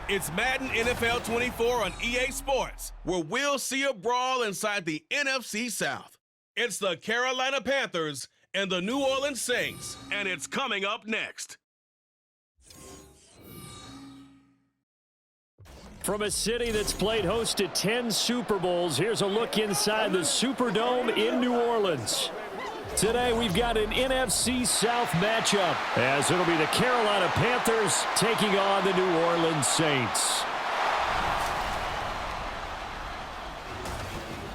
It's Madden NFL 24 on EA Sports, where we'll see a brawl inside the NFC South. It's the Carolina Panthers and the New Orleans Saints, and it's coming up next. From a city that's played host to 10 Super Bowls, here's a look inside the Superdome in New Orleans. Today, we've got an NFC South matchup, as it'll be the Carolina Panthers taking on the New Orleans Saints.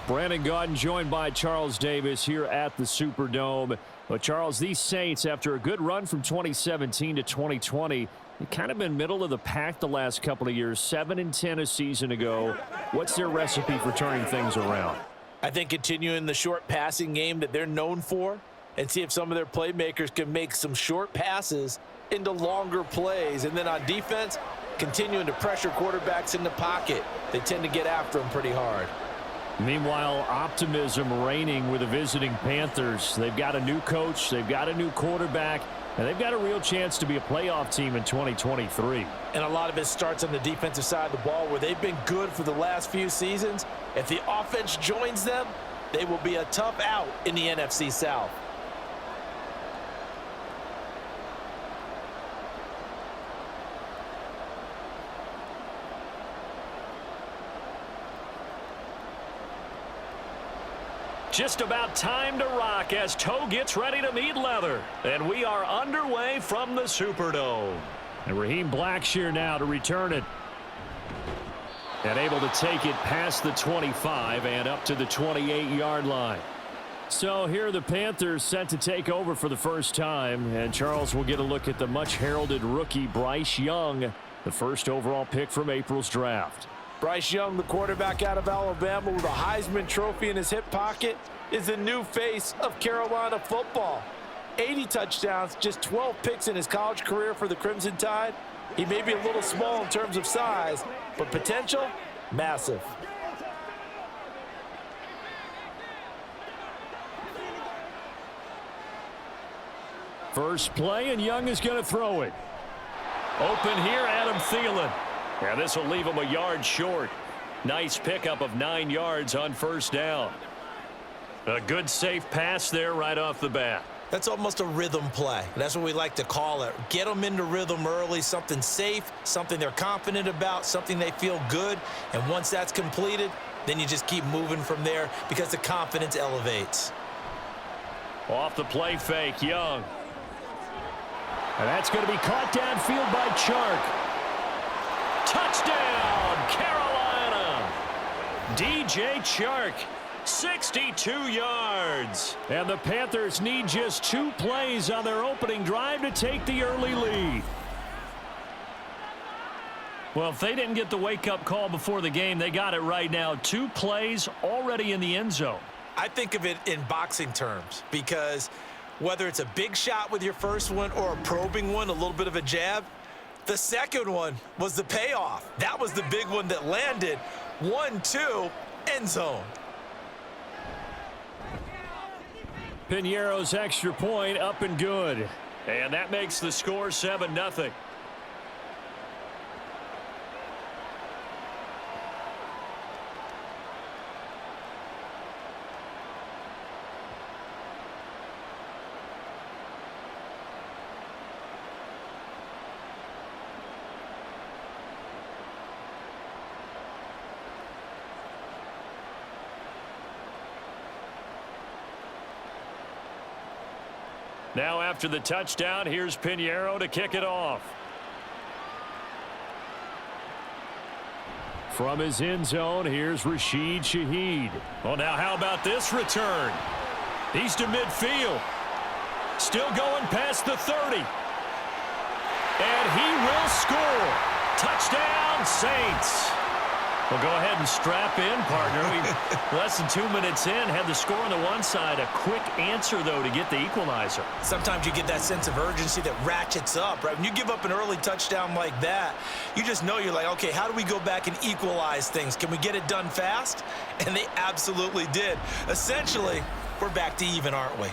Brandon Gaudin joined by Charles Davis here at the Superdome. But, Charles, these Saints, after a good run from 2017 to 2020, they've kind of been middle of the pack the last couple of years, 7-10 a season ago. What's their recipe for turning things around? I think continuing the short passing game that they're known for and see if some of their playmakers can make some short passes into longer plays. And then on defense, continuing to pressure quarterbacks in the pocket. They tend to get after them pretty hard. Meanwhile, optimism reigning with the visiting Panthers. They've got a new coach, they've got a new quarterback, and they've got a real chance to be a playoff team in 2023. And a lot of it starts on the defensive side of the ball where they've been good for the last few seasons. If the offense joins them, they will be a tough out in the NFC South. Just about time to rock as toe gets ready to meet leather. And we are underway from the Superdome. And Raheem Blackshear now to return it. And able to take it past the 25 and up to the 28-yard line. So here are the Panthers set to take over for the first time. And Charles will get a look at the much-heralded rookie Bryce Young, the first overall pick from April's draft. Bryce Young, the quarterback out of Alabama with a Heisman Trophy in his hip pocket, is the new face of Carolina football. 80 touchdowns, just 12 picks in his college career for the Crimson Tide. He may be a little small in terms of size, but potential, massive. First play, and Young is going to throw it. Open here, Adam Thielen. Yeah, this will leave him a yard short. Nice pickup of 9 yards on first down. A good safe pass there right off the bat. That's almost a rhythm play. That's what we like to call it. Get them into rhythm early, something safe, something they're confident about, something they feel good. And once that's completed, then you just keep moving from there because the confidence elevates. Off the play fake, Young. And that's going to be caught downfield by Chark. Touchdown, Carolina! DJ Chark, 62 yards. And the Panthers need just 2 plays on their opening drive to take the early lead. Well, if they didn't get the wake-up call before the game, they got it right now. 2 plays already in the end zone. I think of it in boxing terms because whether it's a big shot with your first one or a probing one, a little bit of a jab, the second one was the payoff. That was the big one that landed. 1-2, end zone. Piñeiro's extra point up and good. And that makes the score 7-0. Now after the touchdown, here's Piñeiro to kick it off. From his end zone, here's Rashid Shaheed. Well, now how about this return? He's to midfield. Still going past the 30. And he will score. Touchdown, Saints. Well, go ahead and strap in, partner. We less than 2 minutes in, had the score on the one side. A quick answer, though, to get the equalizer. Sometimes you get that sense of urgency that ratchets up, right? When you give up an early touchdown like that, you just know you're like, okay, how do we go back and equalize things? Can we get it done fast? And they absolutely did. Essentially, we're back to even, aren't we?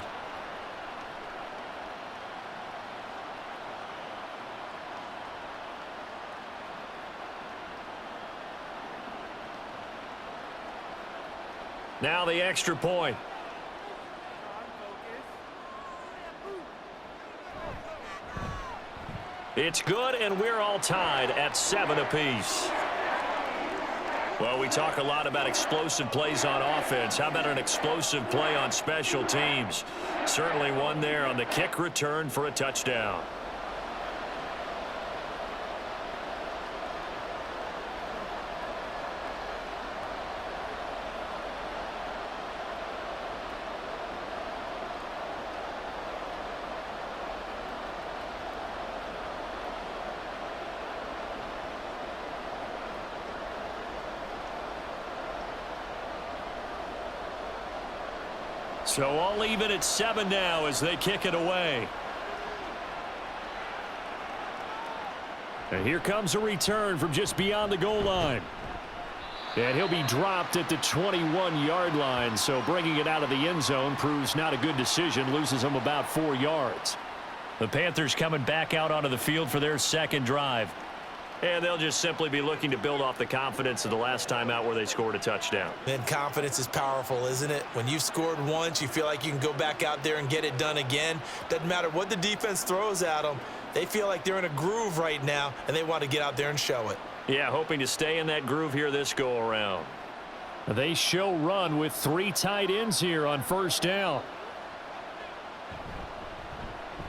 Now the extra point. It's good, and we're all tied at 7 apiece. Well, we talk a lot about explosive plays on offense. How about an explosive play on special teams? Certainly one there on the kick return for a touchdown. So all even at 7 now as they kick it away. And here comes a return from just beyond the goal line. And he'll be dropped at the 21-yard line, so bringing it out of the end zone proves not a good decision, loses him about 4 yards. The Panthers coming back out onto the field for their second drive. And they'll just simply be looking to build off the confidence of the last time out where they scored a touchdown. Man, confidence is powerful, isn't it? When you've scored once, you feel like you can go back out there and get it done again. Doesn't matter what the defense throws at them. They feel like they're in a groove right now, and they want to get out there and show it. Yeah, hoping to stay in that groove here this go-around. They show run with 3 tight ends here on first down.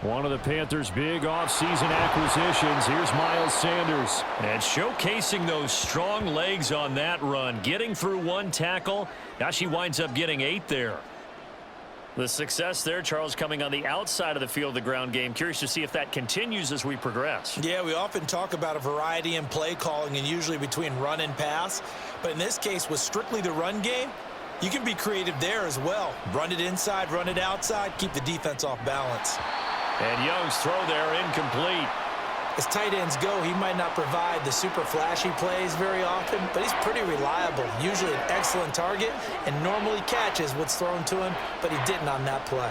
One of the Panthers' big offseason acquisitions. Here's Miles Sanders. And showcasing those strong legs on that run. Getting through 1 tackle. Now she winds up getting 8 there. The success there, Charles, coming on the outside of the field of the ground game. Curious to see if that continues as we progress. Yeah, we often talk about a variety in play calling and usually between run and pass. But in this case, with strictly the run game, you can be creative there as well. Run it inside, run it outside, keep the defense off balance. And Young's throw there incomplete. As tight ends go, he might not provide the super flashy plays very often, but he's pretty reliable. Usually an excellent target and normally catches what's thrown to him, but he didn't on that play.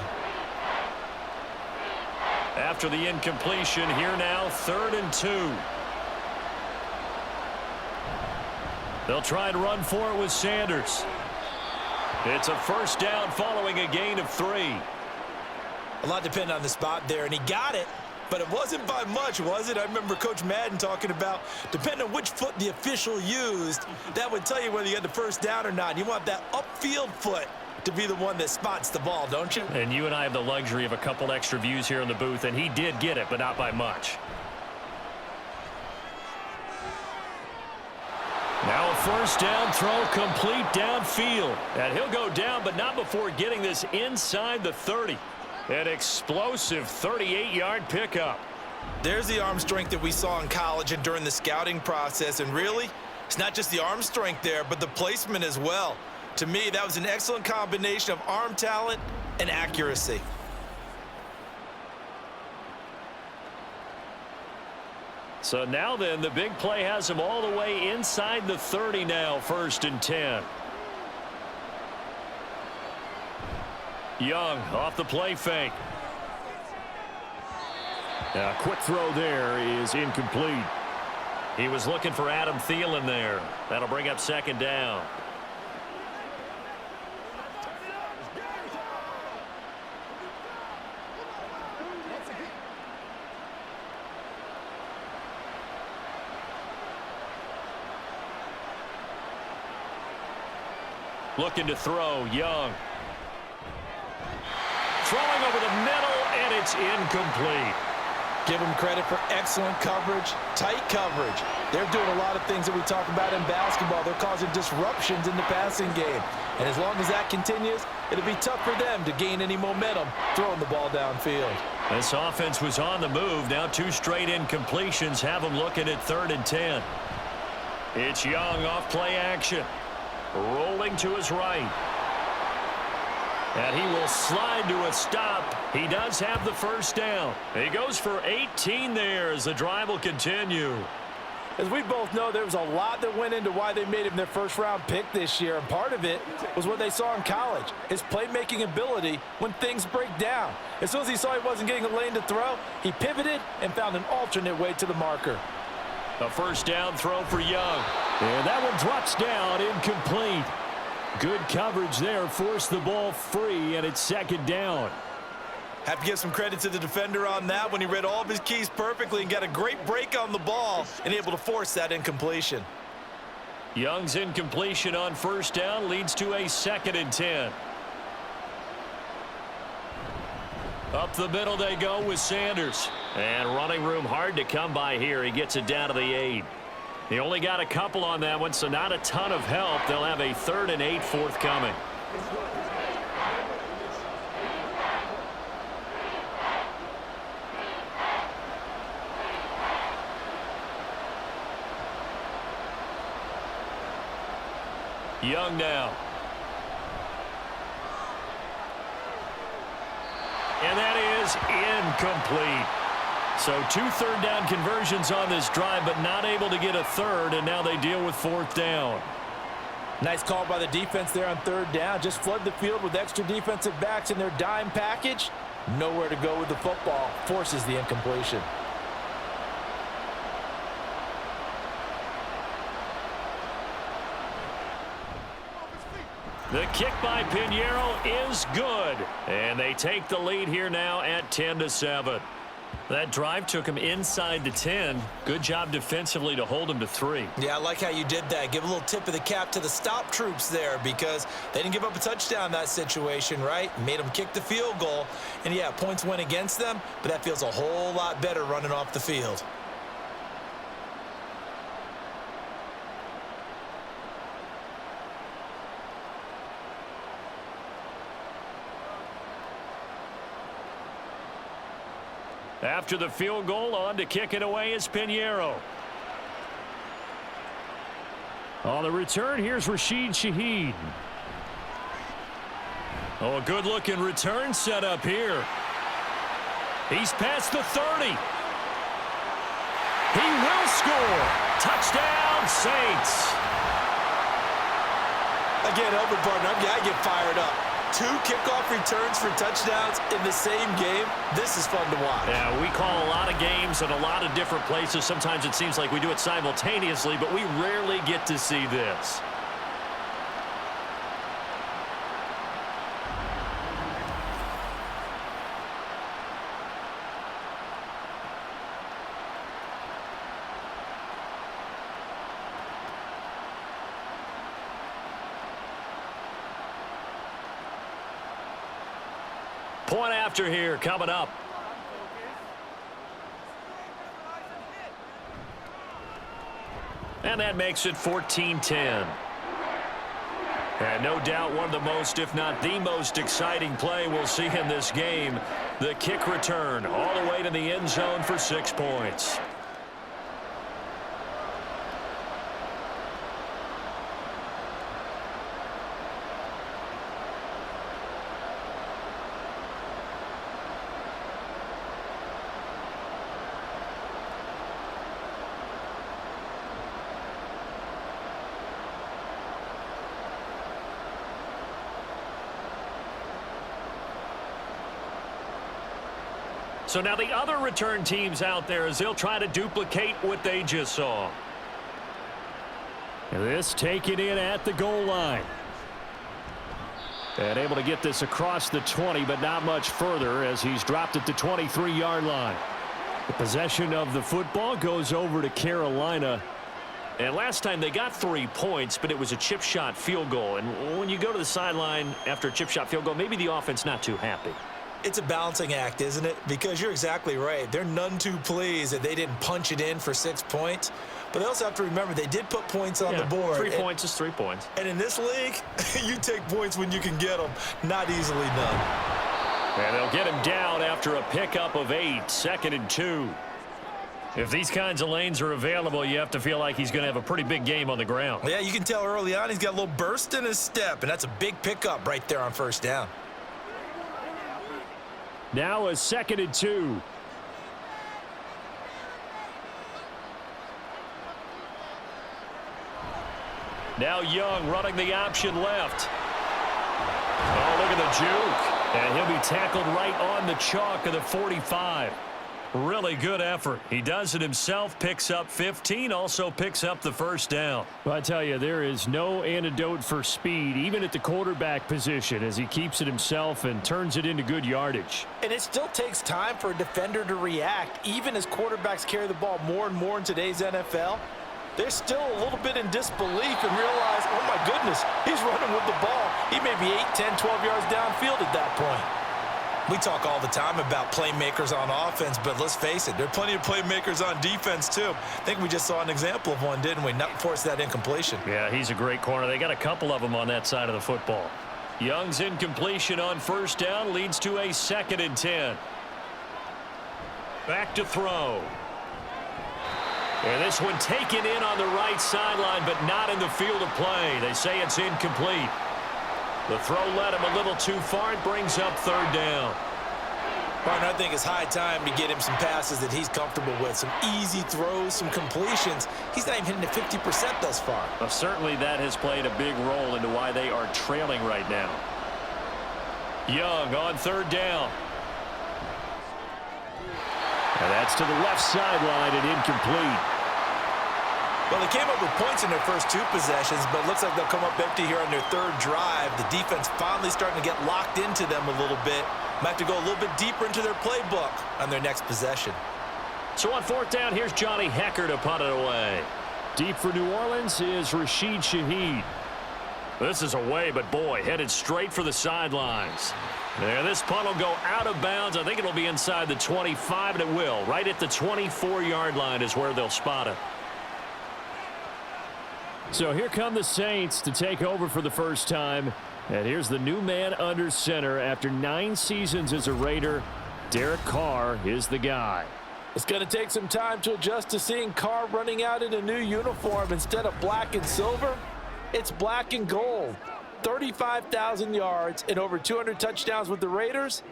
After the incompletion, here now, 3rd and 2. They'll try and run for it with Sanders. It's a first down following a gain of 3. A lot depended on the spot there, and he got it, but it wasn't by much, was it? I remember Coach Madden talking about, depending on which foot the official used, that would tell you whether you had the first down or not. You want that upfield foot to be the one that spots the ball, don't you? And you and I have the luxury of a couple extra views here in the booth, and he did get it, but not by much. Now a first down throw complete downfield. And he'll go down, but not before getting this inside the 30. An explosive 38-yard pickup. There's the arm strength that we saw in college and during the scouting process. And really, it's not just the arm strength there, but the placement as well. To me, that was an excellent combination of arm talent and accuracy. So now then, the big play has him all the way inside the 30 now, 1st and 10. Young off the play fake. A quick throw there is incomplete. He was looking for Adam Thielen there. That'll bring up 2nd down. Looking to throw, Young. Throwing over the middle, and it's incomplete. Give them credit for excellent coverage, tight coverage. They're doing a lot of things that we talk about in basketball. They're causing disruptions in the passing game. And as long as that continues, it'll be tough for them to gain any momentum throwing the ball downfield. This offense was on the move. Now 2 straight incompletions have them looking at 3rd and 10. It's Young off play action. Rolling to his right. And he will slide to a stop. He does have the first down. He goes for 18 there as the drive will continue. As we both know, there was a lot that went into why they made him their first-round pick this year, and part of it was what they saw in college, his playmaking ability when things break down. As soon as he saw he wasn't getting a lane to throw, he pivoted and found an alternate way to the marker. A first down throw for Young. And that one drops down incomplete. Good coverage there. Forced the ball free, and it's second down. Have to give some credit to the defender on that when he read all of his keys perfectly and got a great break on the ball and able to force that incompletion. Young's incompletion on first down leads to a 2nd and 10. Up the middle they go with Sanders. And running room hard to come by here. He gets it down to the 8. He only got a couple on that one, so not a ton of help. They'll have a 3rd and 8 forthcoming. Young now. And that is incomplete. So 2 third down conversions on this drive, but not able to get a third, and now they deal with 4th down. Nice call by the defense there on 3rd down. Just flood the field with extra defensive backs in their dime package. Nowhere to go with the football. Forces the incompletion. The kick by Pinheiro is good. And they take the lead here now at 10-7. That drive took him inside the 10. Good job defensively to hold him to 3. Yeah, I like how you did that. Give a little tip of the cap to the stop troops there because they didn't give up a touchdown in that situation, right? Made them kick the field goal. And, yeah, points went against them, but that feels a whole lot better running off the field. After the field goal, on to kick it away is Pinheiro. On the return, here's Rashid Shaheed. Oh, a good-looking return set up here. He's past the 30. He will score. Touchdown, Saints. Again, Elbert partner, I get fired up. 2 kickoff returns for touchdowns in the same game. This is fun to watch. Yeah, we call a lot of games in a lot of different places. Sometimes it seems like we do it simultaneously, but we rarely get to see this. Point after here coming up. And that makes it 14-10. And no doubt one of the most, if not the most exciting play we'll see in this game. The kick return all the way to the end zone for 6 points. So now the other return teams out there as they'll try to duplicate what they just saw. And this taken in at the goal line. And able to get this across the 20, but not much further as he's dropped it to 23-yard line. The possession of the football goes over to Carolina. And last time they got 3 points, but it was a chip shot field goal. And when you go to the sideline after a chip shot field goal, maybe the offense not too happy. It's a balancing act, isn't it? Because you're exactly right. They're none too pleased that they didn't punch it in for 6 points. But they also have to remember they did put points on the board. 3 points is 3 points. And in this league, you take points when you can get them. Not easily done. And they'll get him down after a pickup of 8, 2nd and 2. If these kinds of lanes are available, you have to feel like he's going to have a pretty big game on the ground. Yeah, you can tell early on he's got a little burst in his step, and that's a big pickup right there on first down. Now a 2nd and 2. Now Young running the option left. Oh, look at the juke. And he'll be tackled right on the chalk of the 45. Really good effort. He does it himself, picks up 15, also picks up the first down. Well, I tell you, there is no antidote for speed, even at the quarterback position, as he keeps it himself and turns it into good yardage. And it still takes time for a defender to react, even as quarterbacks carry the ball more and more in today's NFL. They're still a little bit in disbelief and realize, oh my goodness, he's running with the ball. He may be 8, 10, 12 yards downfield at that point. We talk all the time about playmakers on offense, but let's face it, there are plenty of playmakers on defense too. I think we just saw an example of one, didn't we? Not force that incompletion. Yeah, he's a great corner. They got a couple of them on that side of the football. Young's incompletion on first down leads to a 2nd and 10. Back to throw. And this one taken in on the right sideline, but not in the field of play. They say it's incomplete. The throw led him a little too far. It brings up 3rd down. Partner, I think it's high time to get him some passes that he's comfortable with. Some easy throws, some completions. He's not even hitting the 50% thus far. Well, certainly that has played a big role into why they are trailing right now. Young on 3rd down. And that's to the left sideline and incomplete. Well, they came up with points in their first 2 possessions, but it looks like they'll come up empty here on their 3rd drive. The defense finally starting to get locked into them a little bit. Might have to go a little bit deeper into their playbook on their next possession. So on 4th down, here's Johnny Hecker to punt it away. Deep for New Orleans is Rashid Shaheed. This is away, but boy, headed straight for the sidelines. There, this punt will go out of bounds. I think it'll be inside the 25, and it will. Right at the 24-yard line is where they'll spot it. So here come the Saints to take over for the first time. And here's the new man under center. After 9 seasons as a Raider, Derek Carr is the guy. It's going to take some time to adjust to seeing Carr running out in a new uniform. Instead of black and silver, it's black and gold. 35,000 yards and over 200 touchdowns with the Raiders.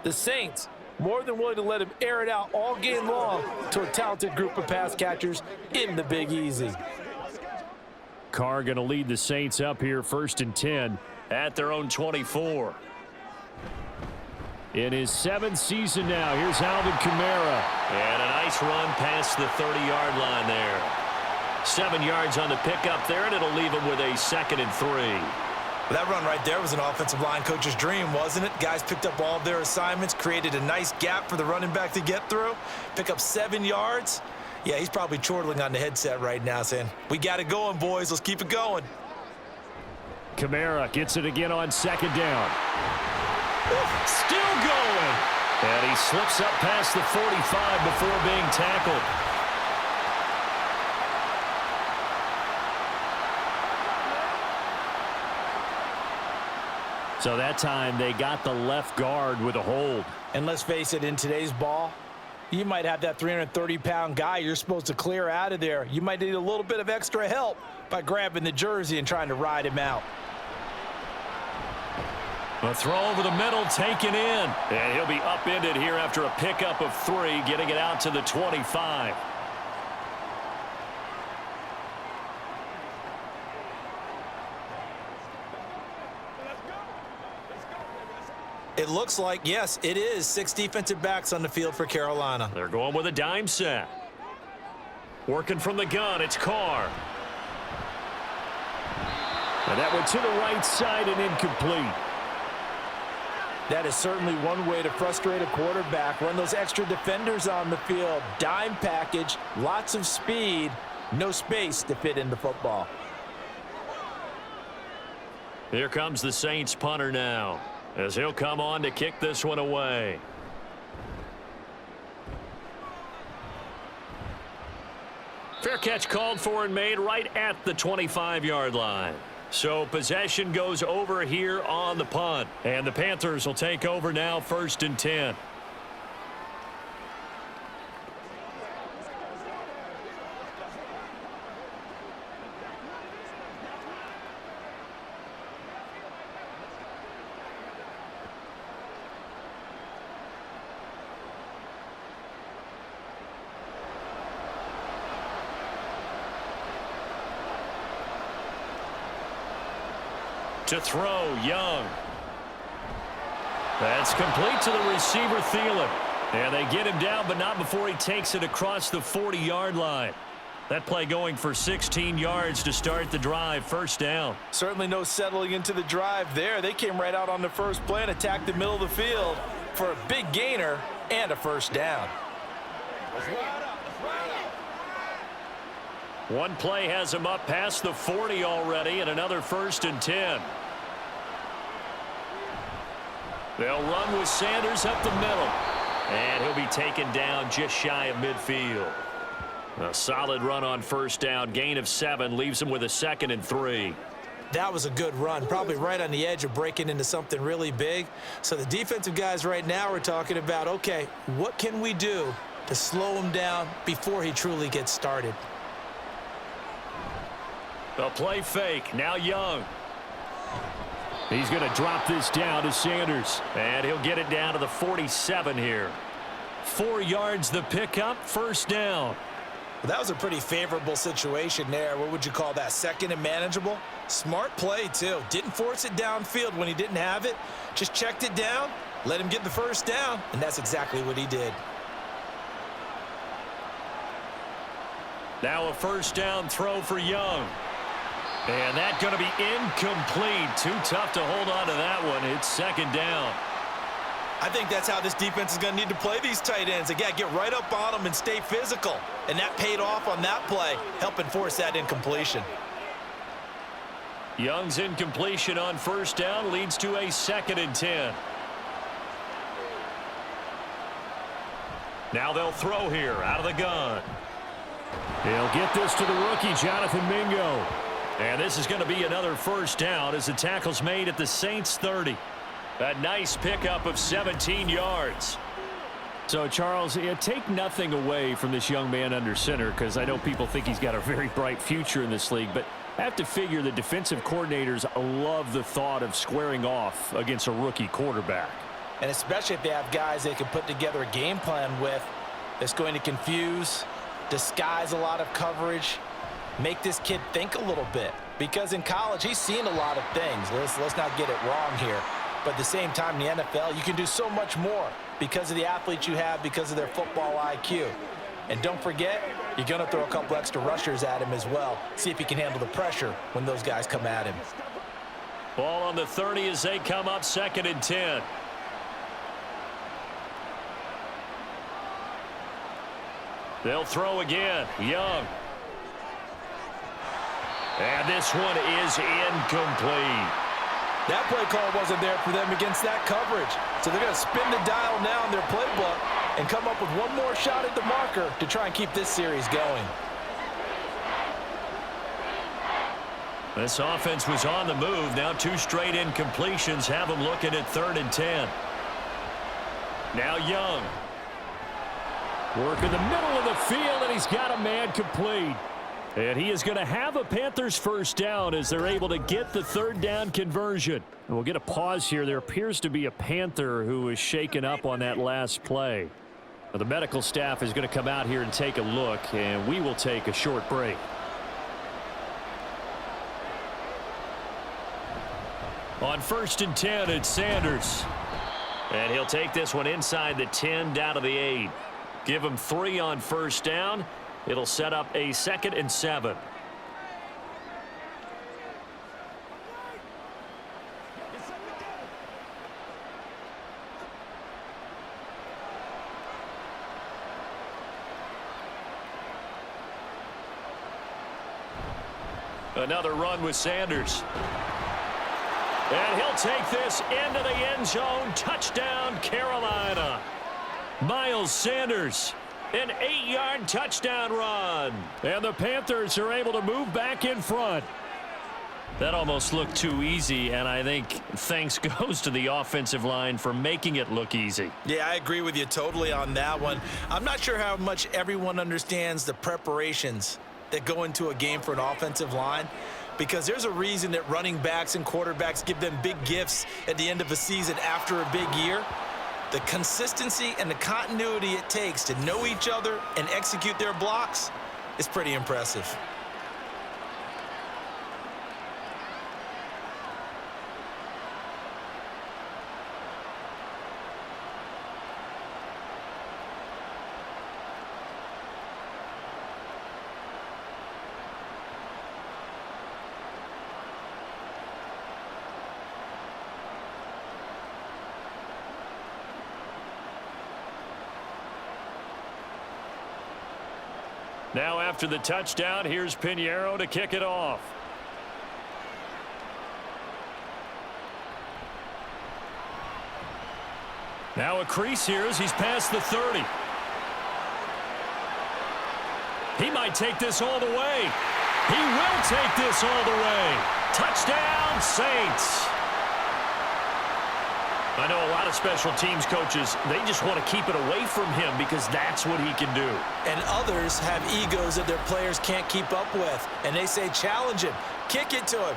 The Saints more than willing to let him air it out all game long to a talented group of pass catchers in the Big Easy. Carr going to lead the Saints up here 1st and 10. At their own 24. In his 7th season now, here's Alvin Kamara. And a nice run past the 30-yard line there. 7 yards on the pickup there, and it'll leave him with a 2nd and 3. That run right there was an offensive line coach's dream, wasn't it? Guys picked up all of their assignments, created a nice gap for the running back to get through, pick up 7 yards. Yeah, he's probably chortling on the headset right now saying, we got it going, boys. Let's keep it going. Kamara gets it again on 2nd down. Still going. And he slips up past the 45 before being tackled. So that time they got the left guard with a hold. And let's face it, in today's ball, you might have that 330-pound guy you're supposed to clear out of there. You might need a little bit of extra help by grabbing the jersey and trying to ride him out. A throw over the middle taken in. And he'll be upended here after a pickup of 3, getting it out to the 25. It looks like, yes, it is 6 defensive backs on the field for Carolina. They're going with a dime set. Working from the gun, it's Carr. And that went to the right side and incomplete. That is certainly one way to frustrate a quarterback. Run those extra defenders on the field. Dime package, lots of speed, no space to fit in the football. Here comes the Saints punter now, as he'll come on to kick this one away. Fair catch called for and made right at the 25-yard line. So possession goes over here on the punt. And the Panthers will take over now 1st and 10. To throw, Young. That's complete to the receiver, Thielen. And they get him down, but not before he takes it across the 40-yard line. That play going for 16 yards to start the drive, first down. Certainly no settling into the drive there. They came right out on the first play and attacked the middle of the field for a big gainer and a first down. One play has him up past the 40 already, and another 1st and 10. They'll run with Sanders up the middle. And he'll be taken down just shy of midfield. A solid run on first down. Gain of 7 leaves him with a 2nd and 3. That was a good run, probably right on the edge of breaking into something really big. So the defensive guys right now are talking about, okay, what can we do to slow him down before he truly gets started? A play fake. Now Young. He's going to drop this down to Sanders. And he'll get it down to the 47 here. 4 yards the pickup, first down. Well, that was a pretty favorable situation there. What would you call that? 2nd and manageable? Smart play, too. Didn't force it downfield when he didn't have it. Just checked it down, let him get the first down, and that's exactly what he did. Now a first down throw for Young. And that's going to be incomplete. Too tough to hold on to that one. It's 2nd down. I think that's how this defense is going to need to play these tight ends. Again, get right up on them and stay physical. And that paid off on that play, helping force that incompletion. Young's incompletion on first down leads to a 2nd and 10. Now they'll throw here out of the gun. He'll get this to the rookie, Jonathan Mingo. And this is going to be another first down as the tackle's made at the Saints 30. A nice pickup of 17 yards. So, Charles, take nothing away from this young man under center, because I know people think he's got a very bright future in this league, but I have to figure the defensive coordinators love the thought of squaring off against a rookie quarterback. And especially if they have guys they can put together a game plan with that's going to confuse, disguise a lot of coverage, make this kid think a little bit. Because in college, he's seen a lot of things. Let's not get it wrong here. But at the same time, in the NFL, you can do so much more because of the athletes you have, because of their football IQ. And don't forget, you're going to throw a couple extra rushers at him as well. See if he can handle the pressure when those guys come at him. Ball on the 30 as they come up, 2nd and 10. They'll throw again. Young. And this one is incomplete. That play call wasn't there for them against that coverage. So they're going to spin the dial now in their playbook and come up with one more shot at the marker to try and keep this series going. This offense was on the move. Now 2 straight incompletions have them looking at 3rd and 10. Now Young. Work in the middle of the field, and he's got a man complete. And he is going to have a Panthers first down as they're able to get the 3rd down conversion. And we'll get a pause here. There appears to be a Panther who was shaken up on that last play. Now, the medical staff is going to come out here and take a look, and we will take a short break. On 1st and 10, it's Sanders. And he'll take this one inside the 10 down to the 8. Give him 3 on first down. It'll set up a 2nd and 7. Another run with Sanders. And he'll take this into the end zone. Touchdown, Carolina. Miles Sanders. An 8-yard touchdown run. And the Panthers are able to move back in front. That almost looked too easy, and I think thanks goes to the offensive line for making it look easy. Yeah, I agree with you totally on that one. I'm not sure how much everyone understands the preparations that go into a game for an offensive line, because there's a reason that running backs and quarterbacks give them big gifts at the end of a season after a big year. The consistency and the continuity it takes to know each other and execute their blocks is pretty impressive. Now after the touchdown, here's Pinheiro to kick it off. Now a crease here as he's past the 30. He might take this all the way. He will take this all the way. Touchdown, Saints. I know a lot of special teams coaches, they just want to keep it away from him because that's what he can do. And others have egos that their players can't keep up with. And they say, challenge him, kick it to him.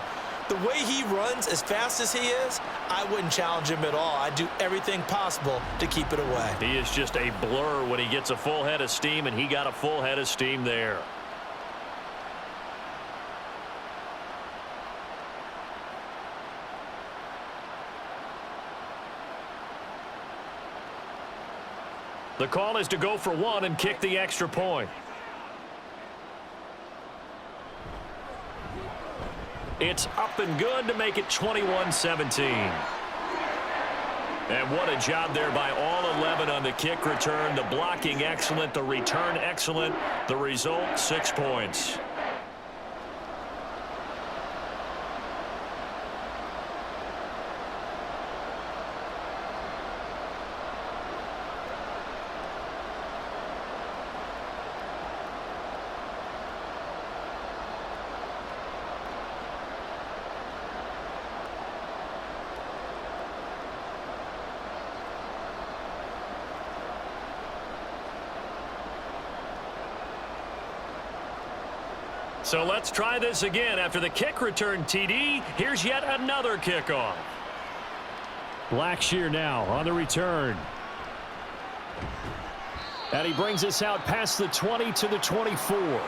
The way he runs as fast as he is, I wouldn't challenge him at all. I'd do everything possible to keep it away. He is just a blur when he gets a full head of steam, and he got a full head of steam there. The call is to go for one and kick the extra point. It's up and good to make it 21-17. And what a job there by all 11 on the kick return. The blocking excellent, the return excellent. The result, 6 points. So let's try this again. After the kick return TD, here's yet another kickoff. Blackshear now on the return. And he brings us out past the 20 to the 24.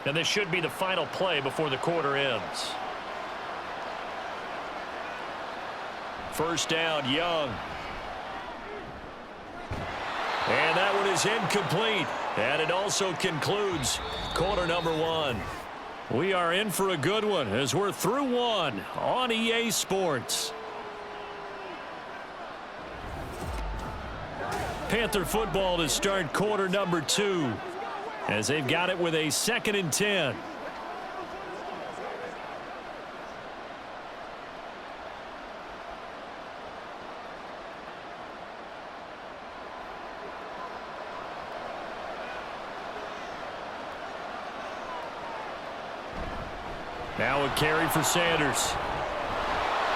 And this should be the final play before the quarter ends. First down, Young. And that one is incomplete. And it also concludes quarter number one. We are in for a good one as we're through one on EA Sports. Panther football to start quarter number two, as they've got it with a 2nd and 10. Now a carry for Sanders.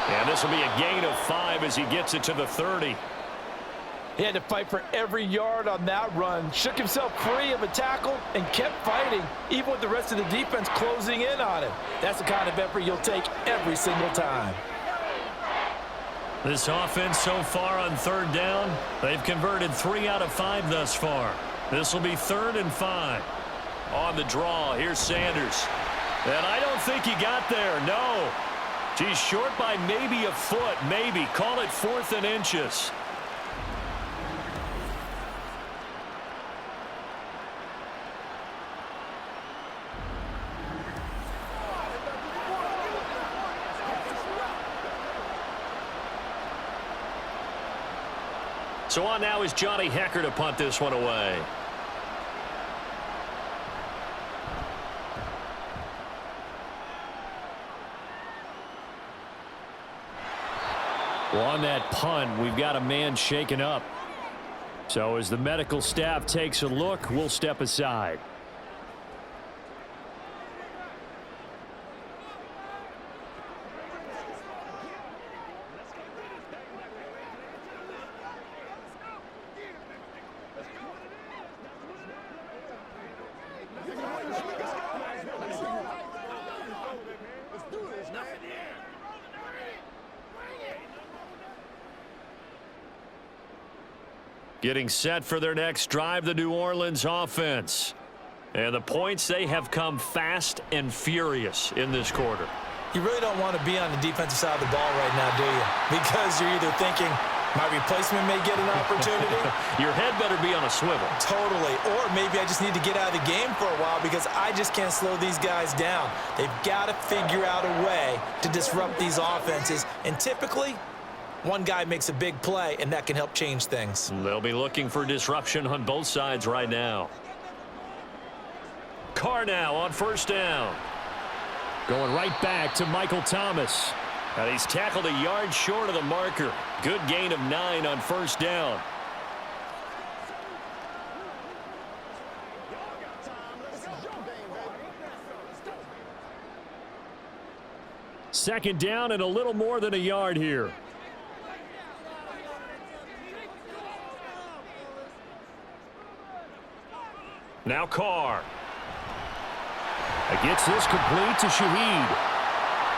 And this will be a gain of 5 as he gets it to the 30. He had to fight for every yard on that run. Shook himself free of a tackle and kept fighting, even with the rest of the defense closing in on him. That's the kind of effort you'll take every single time. This offense so far on 3rd down, they've converted 3 out of 5 thus far. This will be 3rd and 5. On the draw, here's Sanders. And I don't think he got there, no. He's short by maybe a foot, maybe. Call it 4th and inches. So on now is Johnny Hecker to punt this one away. Well, on that punt, we've got a man shaken up. So as the medical staff takes a look, we'll step aside. Getting set for their next drive, the New Orleans offense. And the points, they have come fast and furious in this quarter. You really don't want to be on the defensive side of the ball right now, do you? Because you're either thinking, My replacement may get an opportunity. Your head better be on a swivel. Totally. Or maybe I just need to get out of the game for a while because I just can't slow these guys down. They've got to figure out a way to disrupt these offenses. And typically, one guy makes a big play, and that can help change things. They'll be looking for disruption on both sides right now. Carr now on first down. Going right back to Michael Thomas. And he's tackled a yard short of the marker. Good gain of 9 on first down. Second down and a little more than a yard here. Now Carr. Gets this complete to Shaheed.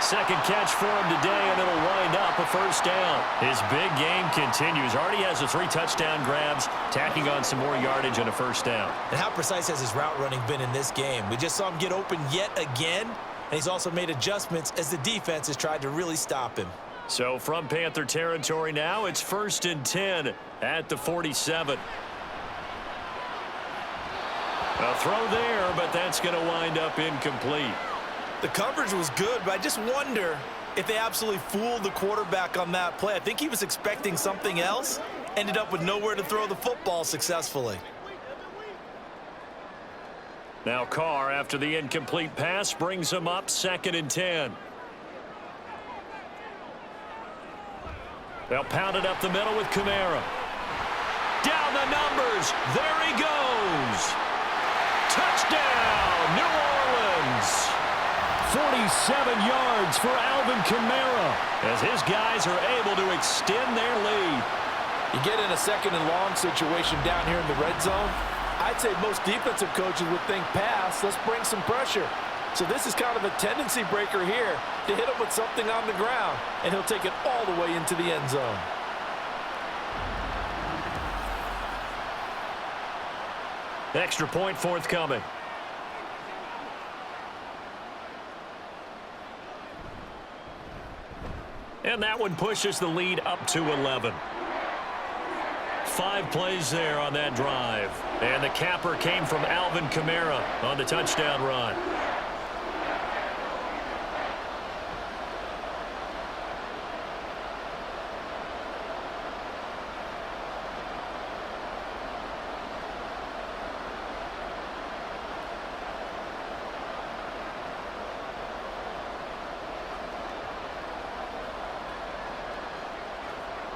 Second catch for him today, and it'll wind up a first down. His big game continues. Already has the 3 touchdown grabs, tacking on some more yardage and a first down. And how precise has his route running been in this game? We just saw him get open yet again, and he's also made adjustments as the defense has tried to really stop him. So from Panther territory now, it's 1st and 10 at the 47. A throw there, but that's going to wind up incomplete. The coverage was good, but I just wonder if they absolutely fooled the quarterback on that play. I think he was expecting something else, ended up with nowhere to throw the football successfully. Now Carr, after the incomplete pass, brings him up 2nd and 10. They'll pound it up the middle with Kamara. Down the numbers. There he goes. Touchdown, New Orleans. 47 yards for Alvin Kamara. As his guys are able to extend their lead. You get in a 2nd and long situation down here in the red zone. I'd say most defensive coaches would think pass. Let's bring some pressure. So this is kind of a tendency breaker here to hit him with something on the ground, and he'll take it all the way into the end zone. Extra point forthcoming. And that one pushes the lead up to 11. 5 plays there on that drive. And the capper came from Alvin Kamara on the touchdown run.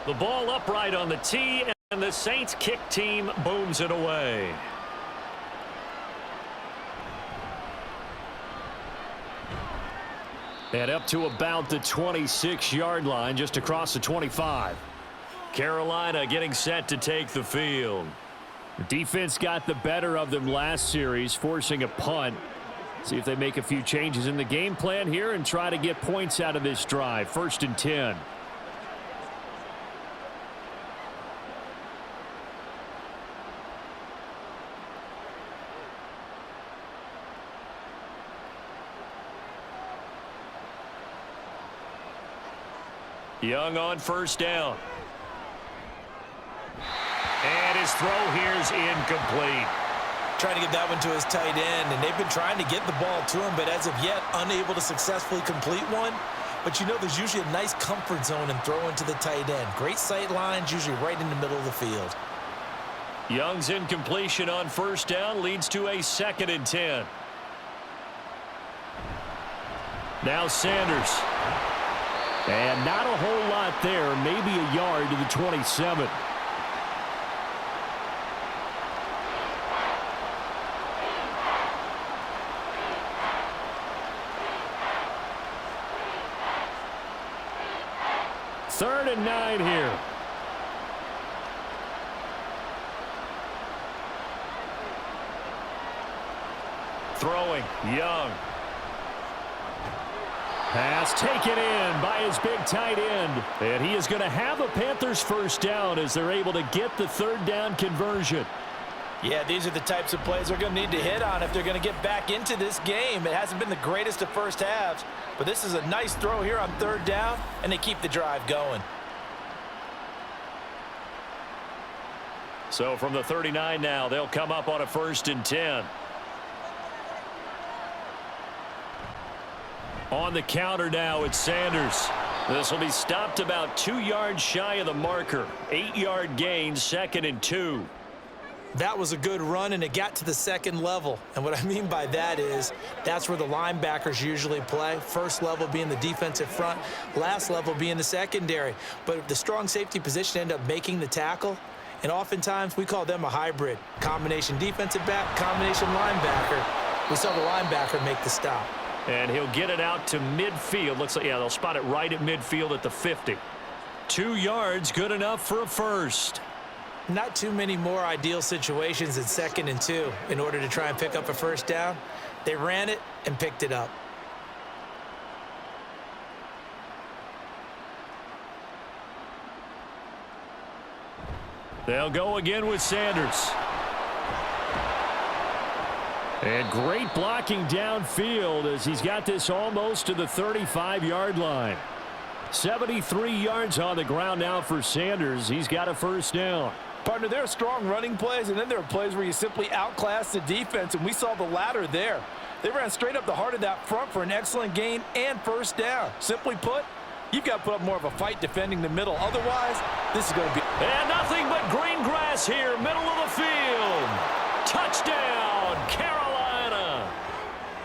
The ball upright on the tee, and the Saints kick team booms it away. And up to about the 26-yard line, just across the 25. Carolina getting set to take the field. The defense got the better of them last series, forcing a punt. See if they make a few changes in the game plan here and try to get points out of this drive. 1st and 10. Young on first down. And his throw here's incomplete. Trying to get that one to his tight end, and they've been trying to get the ball to him, but as of yet, unable to successfully complete one. But you know there's usually a nice comfort zone in throwing to the tight end. Great sight lines, usually right in the middle of the field. Young's incompletion on first down leads to a 2nd and 10. Now Sanders. And not a whole lot there, maybe a yard to the 27. Third and 9 here. Throwing, Young. Pass taken in by his big tight end. And he is going to have a Panthers first down as they're able to get the 3rd down conversion. Yeah, these are the types of plays they're going to need to hit on if they're going to get back into this game. It hasn't been the greatest of first halves, but this is a nice throw here on 3rd down, and they keep the drive going. So from the 39 now, they'll come up on a 1st and 10. On the counter now, it's Sanders. This will be stopped about 2 yards shy of the marker. 8-yard gain, 2nd and 2. That was a good run, and it got to the second level. And what I mean by that is that's where the linebackers usually play. First level being the defensive front, last level being the secondary. But the strong safety position ended up making the tackle, and oftentimes we call them a hybrid. Combination defensive back, combination linebacker. We saw the linebacker make the stop. And he'll get it out to midfield. Looks like, yeah, they'll spot it right at midfield at the 50. 2 yards, good enough for a first. Not too many more ideal situations in 2nd and 2 in order to try and pick up a first down. They ran it and picked it up. They'll go again with Sanders. And great blocking downfield as he's got this almost to the 35-yard line. 73 yards on the ground now for Sanders. He's got a first down. Partner, there are strong running plays, and then there are plays where you simply outclass the defense, and we saw the latter there. They ran straight up the heart of that front for an excellent gain and first down. Simply put, you've got to put up more of a fight defending the middle. Otherwise, this is going to be... And nothing but green grass here, middle of the field. Touchdown, Carolina.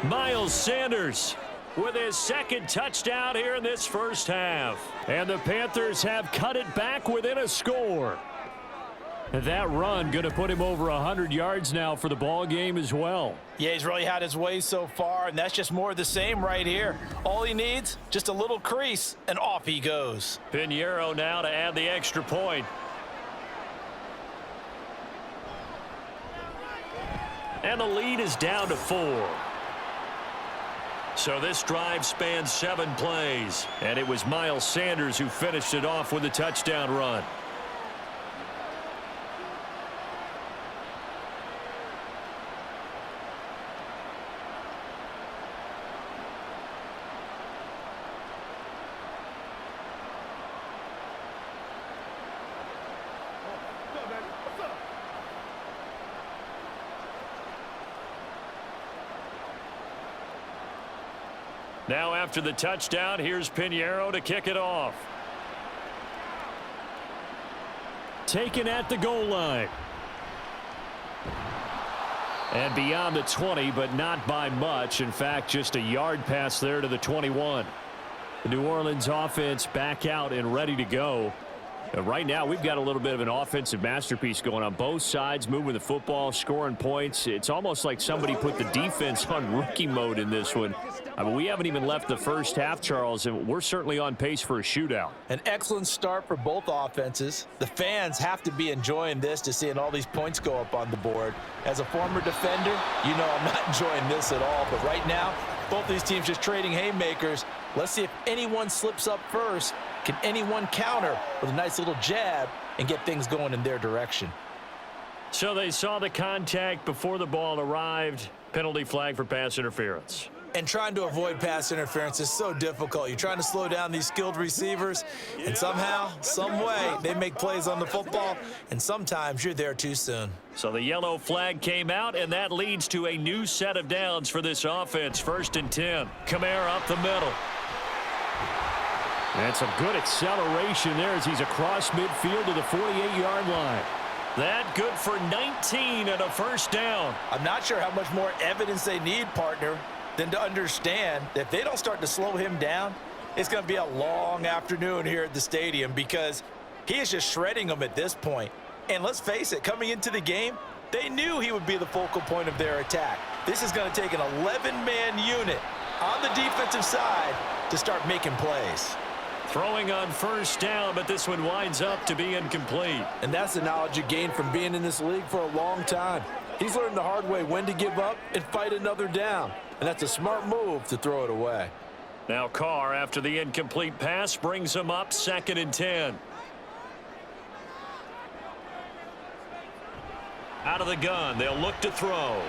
Miles Sanders with his 2nd touchdown here in this first half. And the Panthers have cut it back within a score. That run going to put him over 100 yards now for the ball game as well. Yeah, he's really had his way so far, and that's just more of the same right here. All he needs, just a little crease, and off he goes. Pinheiro now to add the extra point. And the lead is down to 4. So this drive spans 7 plays, and it was Miles Sanders who finished it off with a touchdown run. Now after the touchdown, here's Pinheiro to kick it off. Taken at the goal line. And beyond the 20, but not by much. In fact, just a yard pass there to the 21. The New Orleans offense back out and ready to go. Right now, we've got a little bit of an offensive masterpiece going on both sides, moving the football, scoring points. It's almost like somebody put the defense on rookie mode in this one. I mean, we haven't even left the first half, Charles, and we're certainly on pace for a shootout. An excellent start for both offenses. The fans have to be enjoying this to seeing all these points go up on the board. As a former defender, you know I'm not enjoying this at all. But right now, both these teams just trading haymakers. Let's see if anyone slips up first. Can anyone counter with a nice little jab and get things going in their direction? So they saw the contact before the ball arrived. Penalty flag for pass interference. And trying to avoid pass interference is so difficult. You're trying to slow down these skilled receivers, and somehow, some way, they make plays on the football, and sometimes you're there too soon. So the yellow flag came out, and that leads to a new set of downs for this offense. 1st and 10. Kamara up the middle. And some good acceleration there as he's across midfield to the 48-yard line. That good for 19 and a first down. I'm not sure how much more evidence they need, partner, than to understand that if they don't start to slow him down, it's going to be a long afternoon here at the stadium because he is just shredding them at this point. And let's face it, coming into the game, they knew he would be the focal point of their attack. This is going to take an 11-man unit on the defensive side to start making plays. Throwing on first down, but this one winds up to be incomplete. And that's the knowledge you gain from being in this league for a long time. He's learned the hard way when to give up and fight another down. And that's a smart move to throw it away. Now Carr, after the incomplete pass, brings him up 2nd and 10. Out of the gun, they'll look to throw.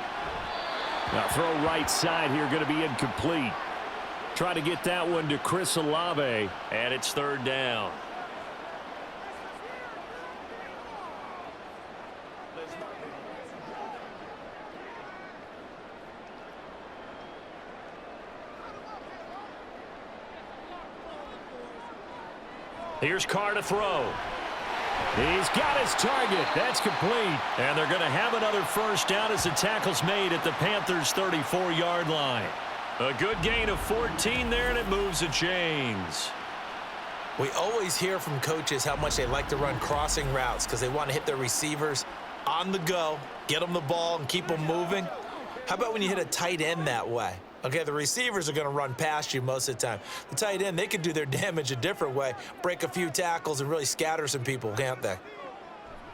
Now throw right side here, going to be incomplete. Try to get that one to Chris Olave, and it's 3rd down. Here's Carr to throw. He's got his target. That's complete. And they're going to have another first down as the tackle's made at the Panthers' 34-yard line. A good gain of 14 there, and it moves the chains. We always hear from coaches how much they like to run crossing routes because they want to hit their receivers on the go, get them the ball, and keep them moving. How about when you hit a tight end that way? Okay, the receivers are going to run past you most of the time. The tight end, they could do their damage a different way, break a few tackles, and really scatter some people, can't they?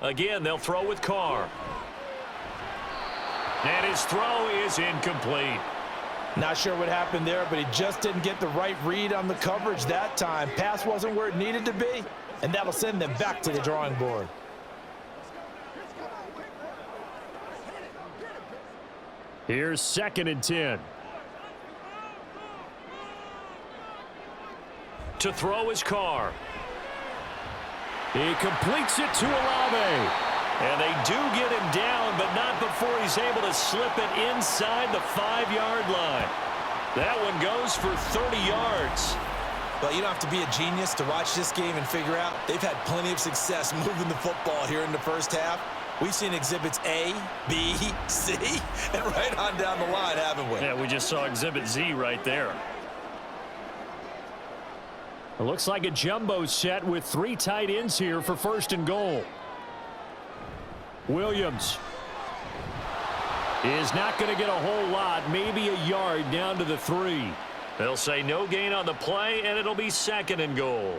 Again, they'll throw with Carr. And his throw is incomplete. Not sure what happened there, but he just didn't get the right read on the coverage that time. Pass wasn't where it needed to be, and that'll send them back to the drawing board. Here's 2nd and 10. To throw his Carr. He completes it to Olave. And they do get him down, but not before he's able to slip it inside the 5-yard line. That one goes for 30 yards. Well, you don't have to be a genius to watch this game and figure out they've had plenty of success moving the football here in the first half. We've seen exhibits A, B, C, and right on down the line, haven't we? Yeah, we just saw exhibit Z right there. It looks like a jumbo set with 3 tight ends here for 1st and goal. Williams is not going to get a whole lot, maybe a yard down to the 3. They'll say no gain on the play, and it'll be 2nd and goal.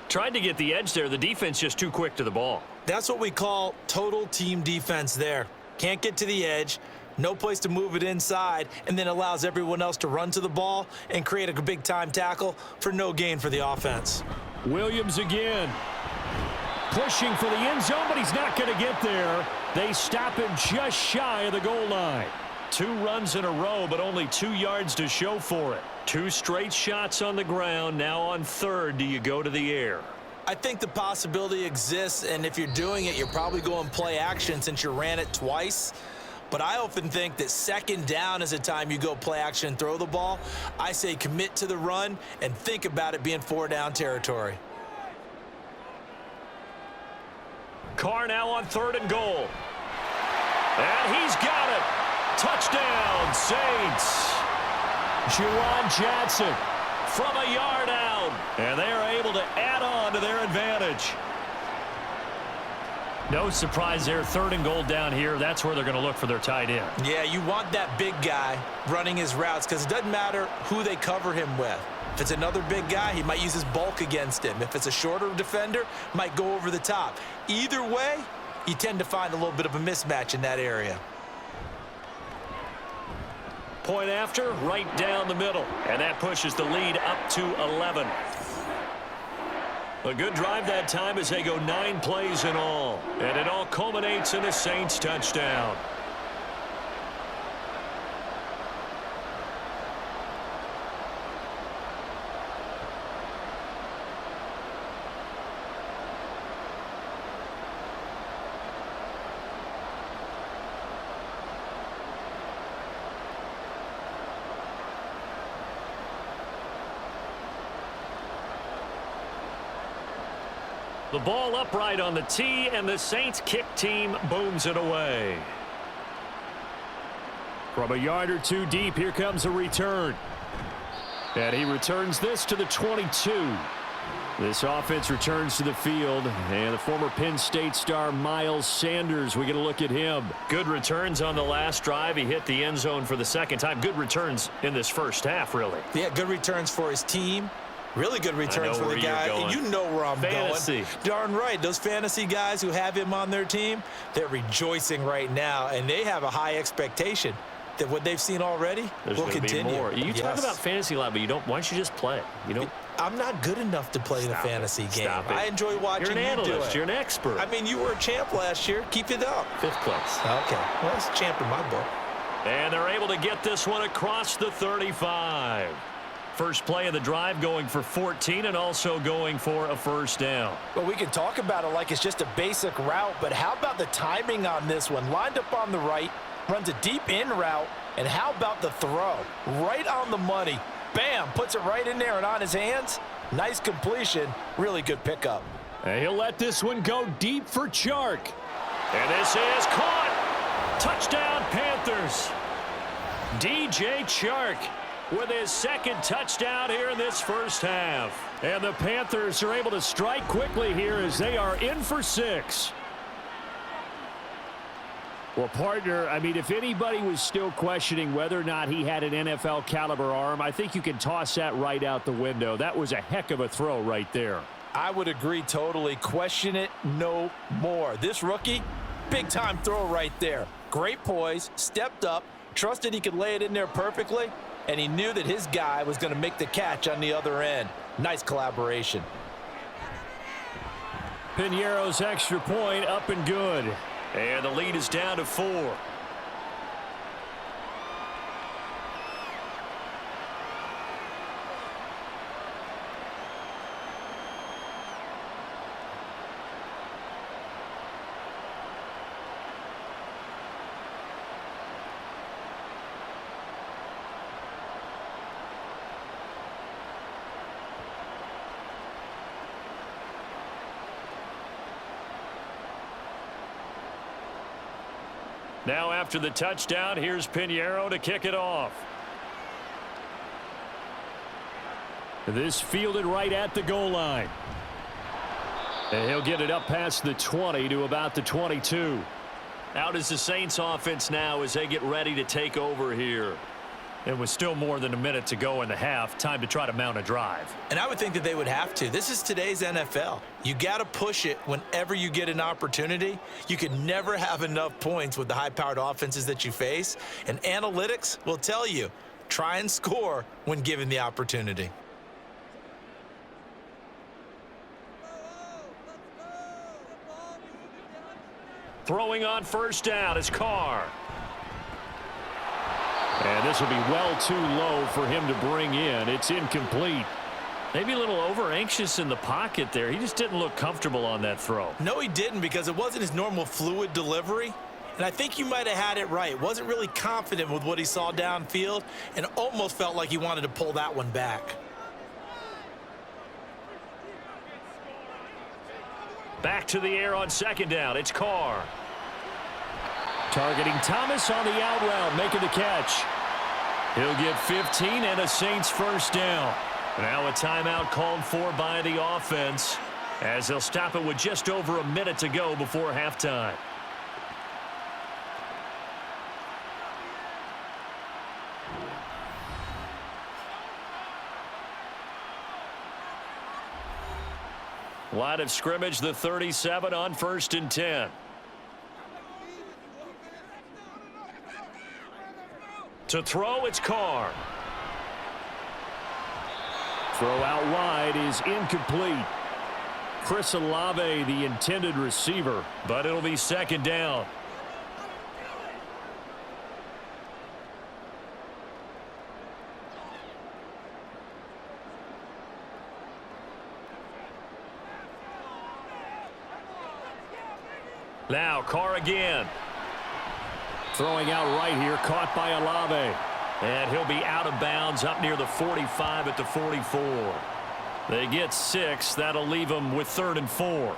Tried to get the edge there. The defense just too quick to the ball. That's what we call total team defense there. Can't get to the edge, no place to move it inside, and then allows everyone else to run to the ball and create a big-time tackle for no gain for the offense. Williams again. Pushing for the end zone, but he's not going to get there. They stop him just shy of the goal line. 2 runs in a row, but only 2 yards to show for it. 2 straight shots on the ground. Now on 3rd, do you go to the air? I think the possibility exists, and if you're doing it, you're probably going play action since you ran it twice. But I often think that 2nd down is the time you go play action and throw the ball. I say commit to the run and think about it being 4-down territory. Carr now on 3rd and goal. And he's got it. Touchdown, Saints. Juwan Johnson from a yard out. And they are able to add on to their advantage. No surprise there. 3rd and goal down here. That's where they're going to look for their tight end. Yeah, you want that big guy running his routes because it doesn't matter who they cover him with. If it's another big guy, he might use his bulk against him. If it's a shorter defender, might go over the top. Either way, you tend to find a little bit of a mismatch in that area. Point after, right down the middle. And that pushes the lead up to 11. A good drive that time as they go 9 plays in all. And it all culminates in a Saints touchdown. The ball upright on the tee, and the Saints kick team booms it away. From a yard or 2 deep, here comes a return. And he returns this to the 22. This offense returns to the field, and the former Penn State star Miles Sanders, we get a look at him. Good returns on the last drive. He hit the end zone for the 2nd time. Good returns in this first half, really. Yeah, good returns for his team. Really good returns for the guy. You know where I'm going. Darn right. Those fantasy guys who have him on their team, they're rejoicing right now, and they have a high expectation that what they've seen already will continue. Be more. You talk about fantasy a lot, but you don't. Why don't you just play? You don't. I'm not good enough to play the fantasy game. I enjoy watching you do it. You're an analyst. You're an expert. I mean, you were a champ last year. Keep it up. 5th place. Okay. Well, that's a champ in my book. And they're able to get this one across the 35. First play of the drive going for 14 and also going for a first down. Well, we can talk about it like it's just a basic route, but how about the timing on this one? Lined up on the right, runs a deep in route, and how about the throw? Right on the money. Bam! Puts it right in there and on his hands. Nice completion. Really good pickup. And he'll let this one go deep for Chark. And this is caught. Touchdown, Panthers. DJ Chark with his second touchdown here in this first half. And the Panthers are able to strike quickly here as they are in for 6. Well, partner, I mean, if anybody was still questioning whether or not he had an NFL caliber arm, I think you can toss that right out the window. That was a heck of a throw right there. I would agree totally. Question it no more. This rookie, big-time throw right there. Great poise, stepped up, trusted he could lay it in there perfectly, and he knew that his guy was going to make the catch on the other end. Nice collaboration. Piñeiro's extra point up and good. And the lead is down to 4. Now after the touchdown, here's Piñeiro to kick it off. This fielded right at the goal line. And he'll get it up past the 20 to about the 22. Out is the Saints offense now as they get ready to take over here. And with still more than a minute to go in the half, time to try to mount a drive. And I would think that they would have to. This is today's NFL. You got to push it whenever you get an opportunity. You can never have enough points with the high-powered offenses that you face. And analytics will tell you, try and score when given the opportunity. Throwing on first down is Carr. And this will be well too low for him to bring in. It's incomplete. Maybe a little over-anxious in the pocket there. He just didn't look comfortable on that throw. No, he didn't, because it wasn't his normal fluid delivery. And I think you might have had it right. Wasn't really confident with what he saw downfield and almost felt like he wanted to pull that one back. Back to the air on second down. It's Carr. Targeting Thomas on the out route, making the catch. He'll get 15 and a Saints first down. Now a timeout called for by the offense as they'll stop it with just over a minute to go before halftime. Line of scrimmage, the 37 on 1st and 10. To throw, it's Carr. Throw out wide is incomplete. Chris Olave, the intended receiver, but it'll be second down. Now Carr again. Throwing out right here, caught by Olave. And he'll be out of bounds up near the 45 at the 44. They get 6. That'll leave them with 3rd and 4.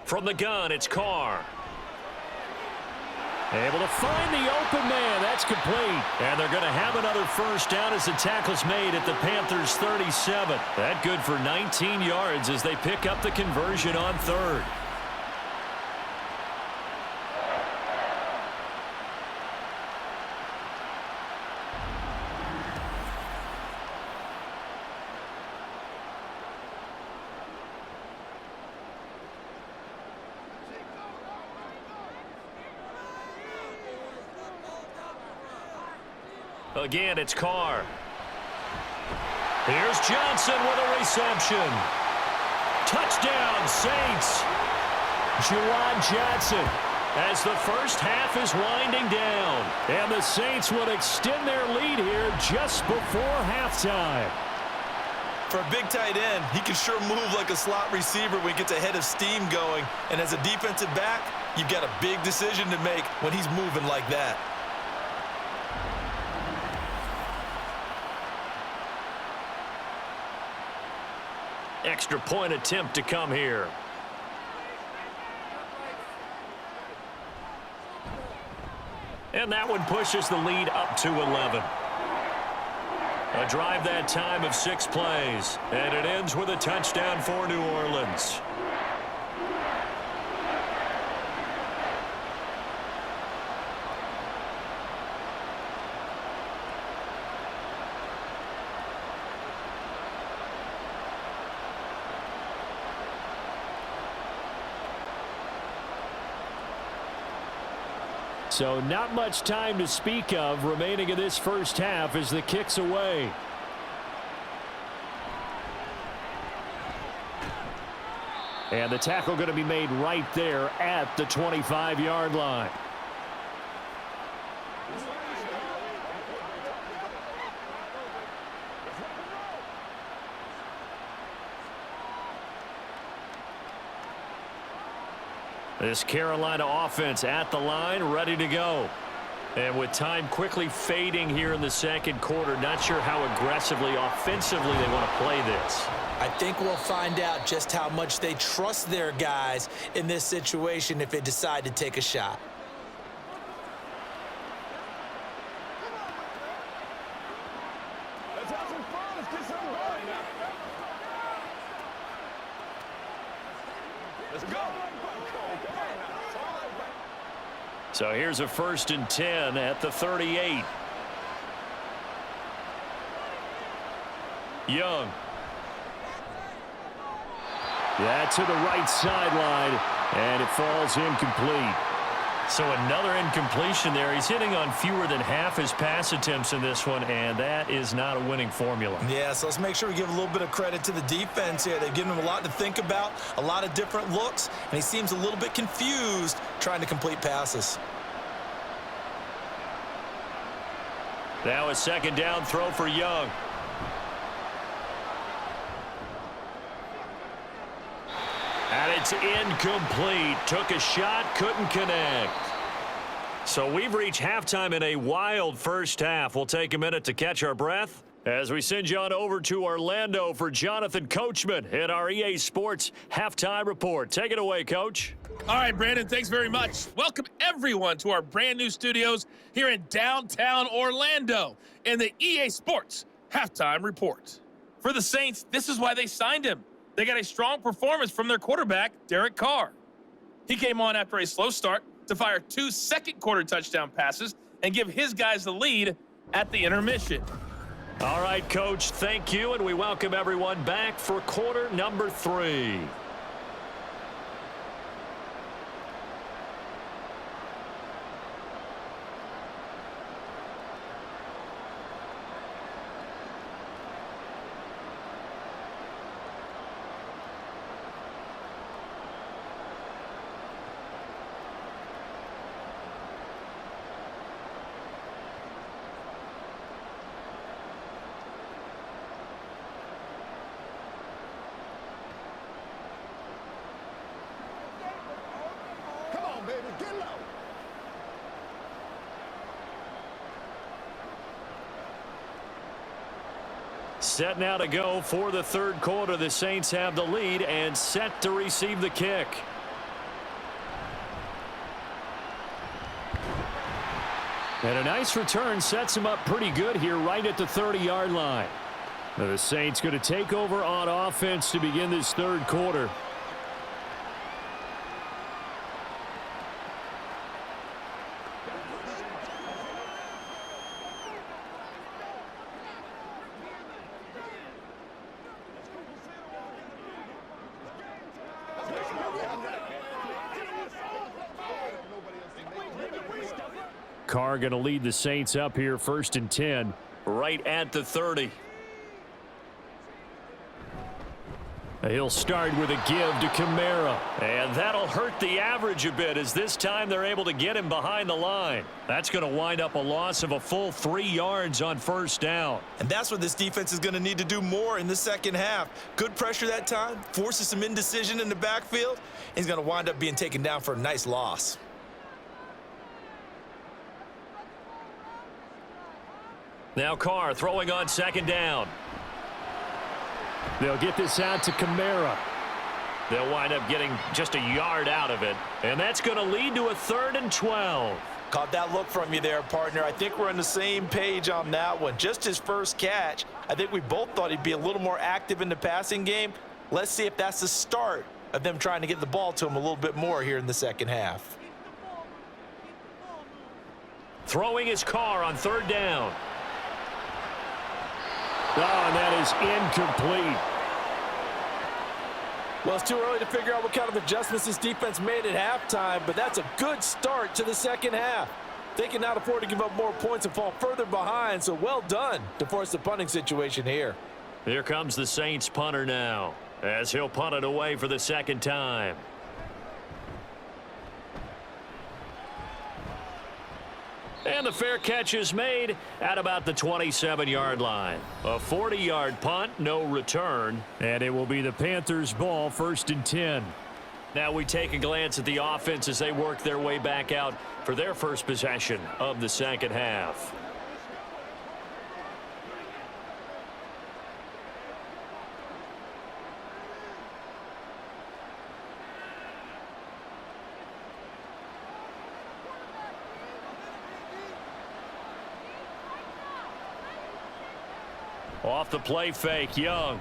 From the gun, it's Carr. Able to find the open man. That's complete. And they're going to have another first down as the tackle's made at the Panthers' 37. That good for 19 yards as they pick up the conversion on 3rd. Again, it's Carr. Here's Johnson with a reception. Touchdown, Saints. Juwan Johnson as the first half is winding down. And the Saints will extend their lead here just before halftime. For a big tight end, he can sure move like a slot receiver when he gets a head of steam going. And as a defensive back, you've got a big decision to make when he's moving like that. Extra point attempt to come here. And that one pushes the lead up to 11. A drive that time of 6 plays. And it ends with a touchdown for New Orleans. So not much time to speak of remaining in this first half as the kick's away. And the tackle going to be made right there at the 25-yard line. This Carolina offense at the line, ready to go. And with time quickly fading here in the second quarter, not sure how aggressively, offensively they want to play this. I think we'll find out just how much they trust their guys in this situation if they decide to take a shot. Let's have some fun. Let's get something going. Let's go. So here's a 1st and 10 at the 38. Young. Yeah, to the right sideline, and it falls incomplete. So another incompletion there. He's hitting on fewer than half his pass attempts in this one, and that is not a winning formula. Yeah, so let's make sure we give a little bit of credit to the defense here. They've given him a lot to think about, a lot of different looks, and he seems a little bit confused trying to complete passes. Now a 2nd down throw for Young. And it's incomplete. Took a shot, couldn't connect. So we've reached halftime in a wild first half. We'll take a minute to catch our breath as we send you on over to Orlando for Jonathan Coachman in our EA Sports Halftime Report. Take it away, Coach. All right, Brandon, thanks very much. Welcome, everyone, to our brand new studios here in downtown Orlando in the EA Sports Halftime Report. For the Saints, this is why they signed him. They got a strong performance from their quarterback, Derek Carr. He came on after a slow start to fire 2 second-quarter touchdown passes and give his guys the lead at the intermission. All right, Coach, thank you, and we welcome everyone back for quarter number 3. Set now to go for the 3rd quarter. The Saints have the lead and set to receive the kick. And a nice return sets him up pretty good here right at the 30-yard line. Now the Saints going to take over on offense to begin this 3rd quarter. Carr going to lead the Saints up here 1st and 10. Right at the 30. He'll start with a give to Kamara. And that'll hurt the average a bit as this time they're able to get him behind the line. That's going to wind up a loss of a full 3 yards on first down. And that's what this defense is going to need to do more in the second half. Good pressure that time, forces some indecision in the backfield. He's going to wind up being taken down for a nice loss. Now Carr throwing on second down. They'll get this out to Kamara. They'll wind up getting just a yard out of it. And that's going to lead to a 3rd and 12. Caught that look from you there, partner. I think we're on the same page on that one. Just his first catch. I think we both thought he'd be a little more active in the passing game. Let's see if that's the start of them trying to get the ball to him a little bit more here in the second half. Throwing his Carr on 3rd down. Oh, and that is incomplete. Well, it's too early to figure out what kind of adjustments this defense made at halftime, but that's a good start to the second half. They cannot afford to give up more points and fall further behind, so well done to force the punting situation here. Here comes the Saints punter now, as he'll punt it away for the second time. And the fair catch is made at about the 27-yard line. A 40-yard punt, no return. And it will be the Panthers' ball, 1st and 10. Now we take a glance at the offense as they work their way back out for their first possession of the second half. Off the play fake, Young.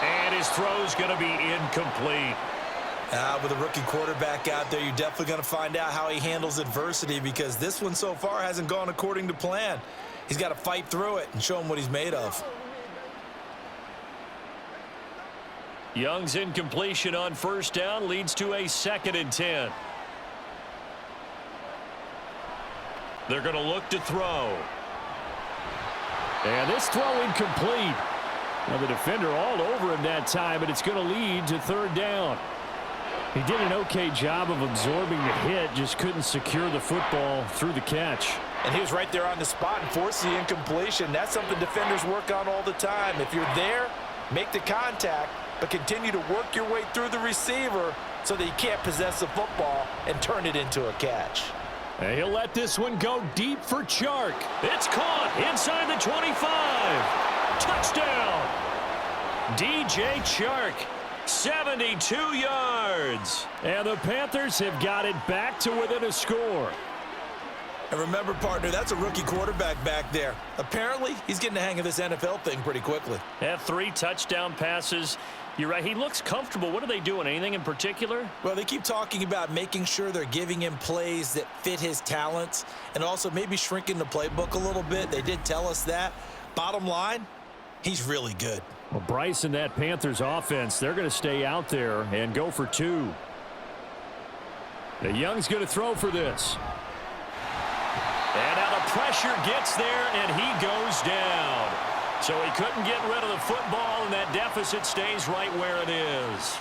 And his throw's going to be incomplete. With a rookie quarterback out there, you're definitely going to find out how he handles adversity because this one so far hasn't gone according to plan. He's got to fight through it and show him what he's made of. Young's incompletion on first down leads to a 2nd and 10. They're going to look to throw. And this throw incomplete. Well, the defender all over him that time, but it's going to lead to 3rd down. He did an okay job of absorbing the hit, just couldn't secure the football through the catch. And he was right there on the spot and forced the incompletion. That's something defenders work on all the time. If you're there, make the contact, but continue to work your way through the receiver so that you can't possess the football and turn it into a catch. And he'll let this one go deep for Chark. It's caught inside the 25. Touchdown. DJ Chark, 72 yards. And the Panthers have got it back to within a score. And remember, partner, that's a rookie quarterback back there. Apparently, he's getting the hang of this NFL thing pretty quickly. Had 3 touchdown passes. You're right. He looks comfortable. What are they doing? Anything in particular? Well, they keep talking about making sure they're giving him plays that fit his talents and also maybe shrinking the playbook a little bit. They did tell us that. Bottom line, he's really good. Well, Bryce and that Panthers offense, they're going to stay out there and go for 2. The Young's going to throw for this. And now the pressure gets there, and he goes down. So he couldn't get rid of the football, and that deficit stays right where it is.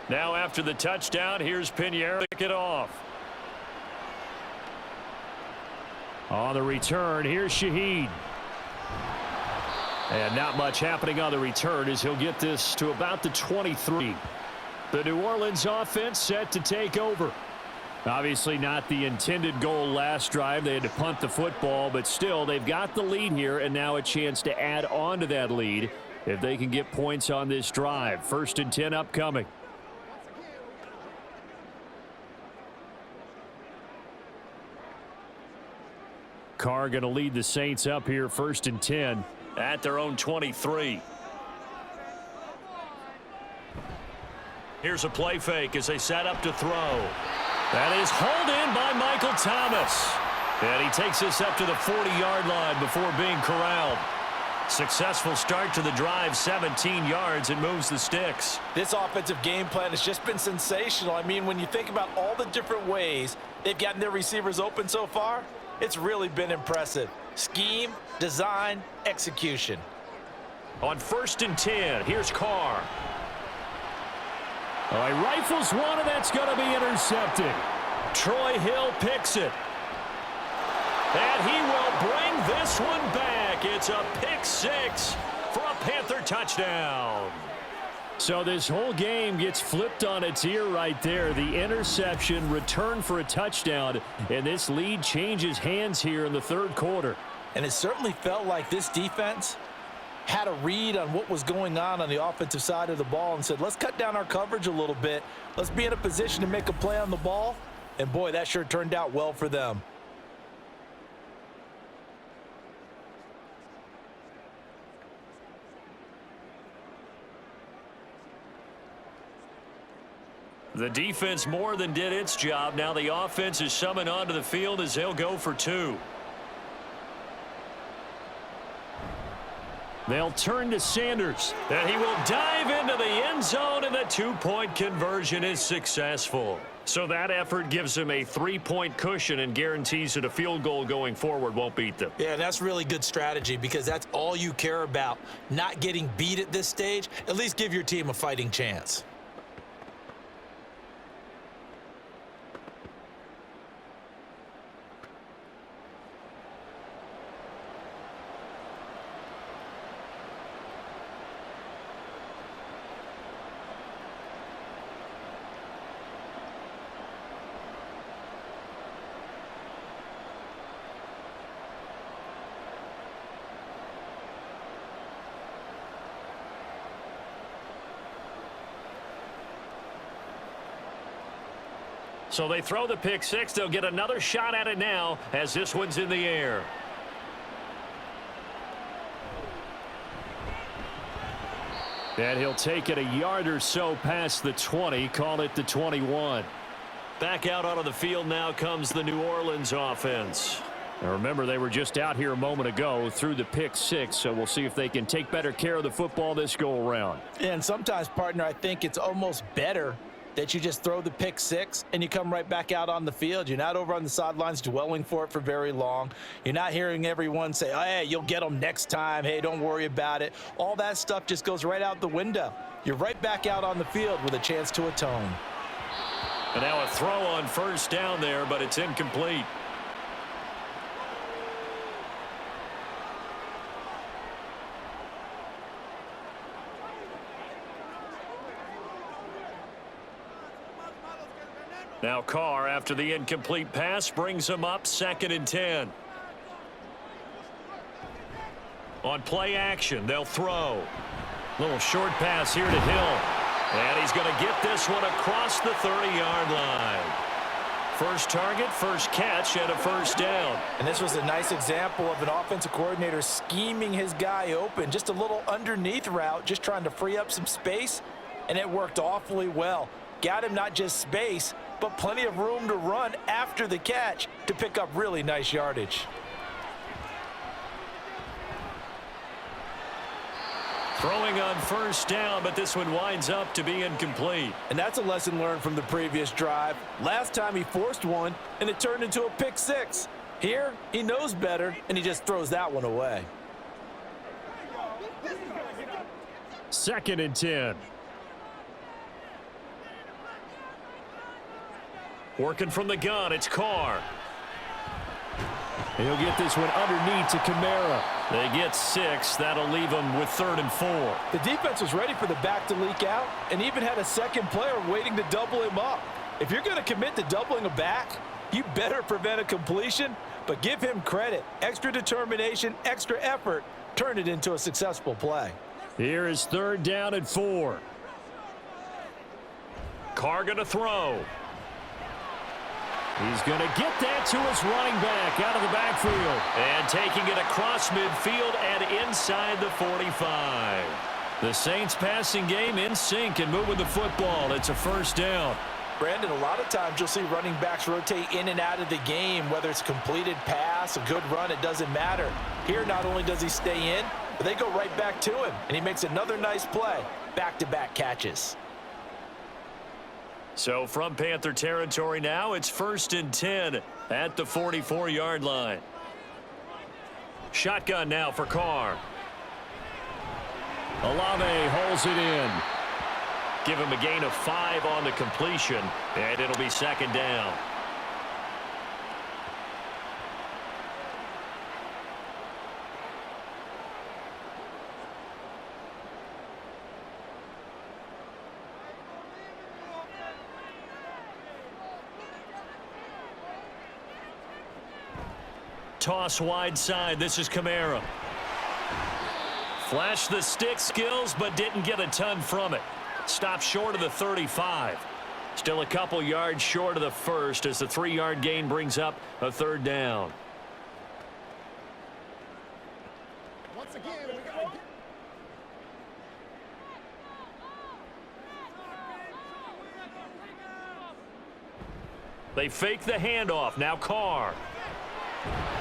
Now after the touchdown, here's Pinheiro to kick it off. On the return, here's Shaheed. And not much happening on the return as he'll get this to about the 23. The New Orleans offense set to take over. Obviously not the intended goal last drive. They had to punt the football, but still they've got the lead here and now a chance to add on to that lead if they can get points on this drive. 1st and 10 upcoming. Carr going to lead the Saints up here 1st and 10 at their own 23. Here's a play fake as they set up to throw. That is hauled in by Michael Thomas. And he takes this up to the 40-yard line before being corralled. Successful start to the drive, 17 yards, and moves the sticks. This offensive game plan has just been sensational. I mean, when you think about all the different ways they've gotten their receivers open so far, it's really been impressive. Scheme, design, execution. On 1st and 10, here's Carr. All right, rifles one, and that's going to be intercepted. Troy Hill picks it. And he will bring this one back. It's a pick six for a Panther touchdown. So this whole game gets flipped on its ear right there. The interception, return for a touchdown, and this lead changes hands here in the 3rd quarter. And it certainly felt like this defense had a read on what was going on the offensive side of the ball and said, let's cut down our coverage a little bit. Let's be in a position to make a play on the ball. And boy, that sure turned out well for them. The defense more than did its job. Now the offense is summoned onto the field as they'll go for 2. They'll turn to Sanders. And he will dive into the end zone, and the 2-point conversion is successful. So that effort gives them a 3-point cushion and guarantees that a field goal going forward won't beat them. Yeah, that's really good strategy because that's all you care about. Not getting beat at this stage. At least give your team a fighting chance. So they throw the pick six. They'll get another shot at it now as this one's in the air. And he'll take it a yard or so past the 20, call it the 21. Back out onto the field now comes the New Orleans offense. Now remember, they were just out here a moment ago through the pick six, so we'll see if they can take better care of the football this go around. And sometimes, partner, I think it's almost better that you just throw the pick six and you come right back out on the field. You're not over on the sidelines dwelling for it for very long. You're not hearing everyone say, oh, hey, you'll get them next time. Hey, don't worry about it. All that stuff just goes right out the window. You're right back out on the field with a chance to atone. And now a throw on 1st down there, but it's incomplete. Now Carr, after the incomplete pass, brings him up 2nd and 10. On play action, they'll throw. Little short pass here to Hill. And he's going to get this one across the 30-yard line. First target, first catch, and a 1st down. And this was a nice example of an offensive coordinator scheming his guy open. Just a little underneath route, just trying to free up some space, and it worked awfully well. Got him not just space, but plenty of room to run after the catch to pick up really nice yardage. Throwing on 1st down, but this one winds up to be incomplete. And that's a lesson learned from the previous drive. Last time he forced one, and it turned into a pick six. Here, he knows better, and he just throws that one away. 2nd and 10. Working from the gun, it's Carr. He'll get this one underneath to Kamara. They get 6. That'll leave them with 3rd and 4. The defense was ready for the back to leak out and even had a second player waiting to double him up. If you're going to commit to doubling a back, you better prevent a completion, but give him credit. Extra determination, extra effort, turned it into a successful play. Here is 3rd down and 4. Carr going to throw. He's going to get that to his running back out of the backfield. And taking it across midfield and inside the 45. The Saints passing game in sync and moving the football. It's a first down. Brandon, a lot of times you'll see running backs rotate in and out of the game, whether it's a completed pass, a good run, it doesn't matter. Here, not only does he stay in, but they go right back to him, and he makes another nice play. Back-to-back catches. So from Panther territory now, it's 1st and 10 at the 44-yard line. Shotgun now for Carr. Olave holds it in. Give him a gain of 5 on the completion, and it'll be 2nd down. Toss wide side. This is Kamara. Flashed the stick skills, but didn't get a ton from it. Stopped short of the 35. Still a couple yards short of the first as the 3-yard gain brings up a 3rd down. Once again, we got They fake the handoff. Now Carr.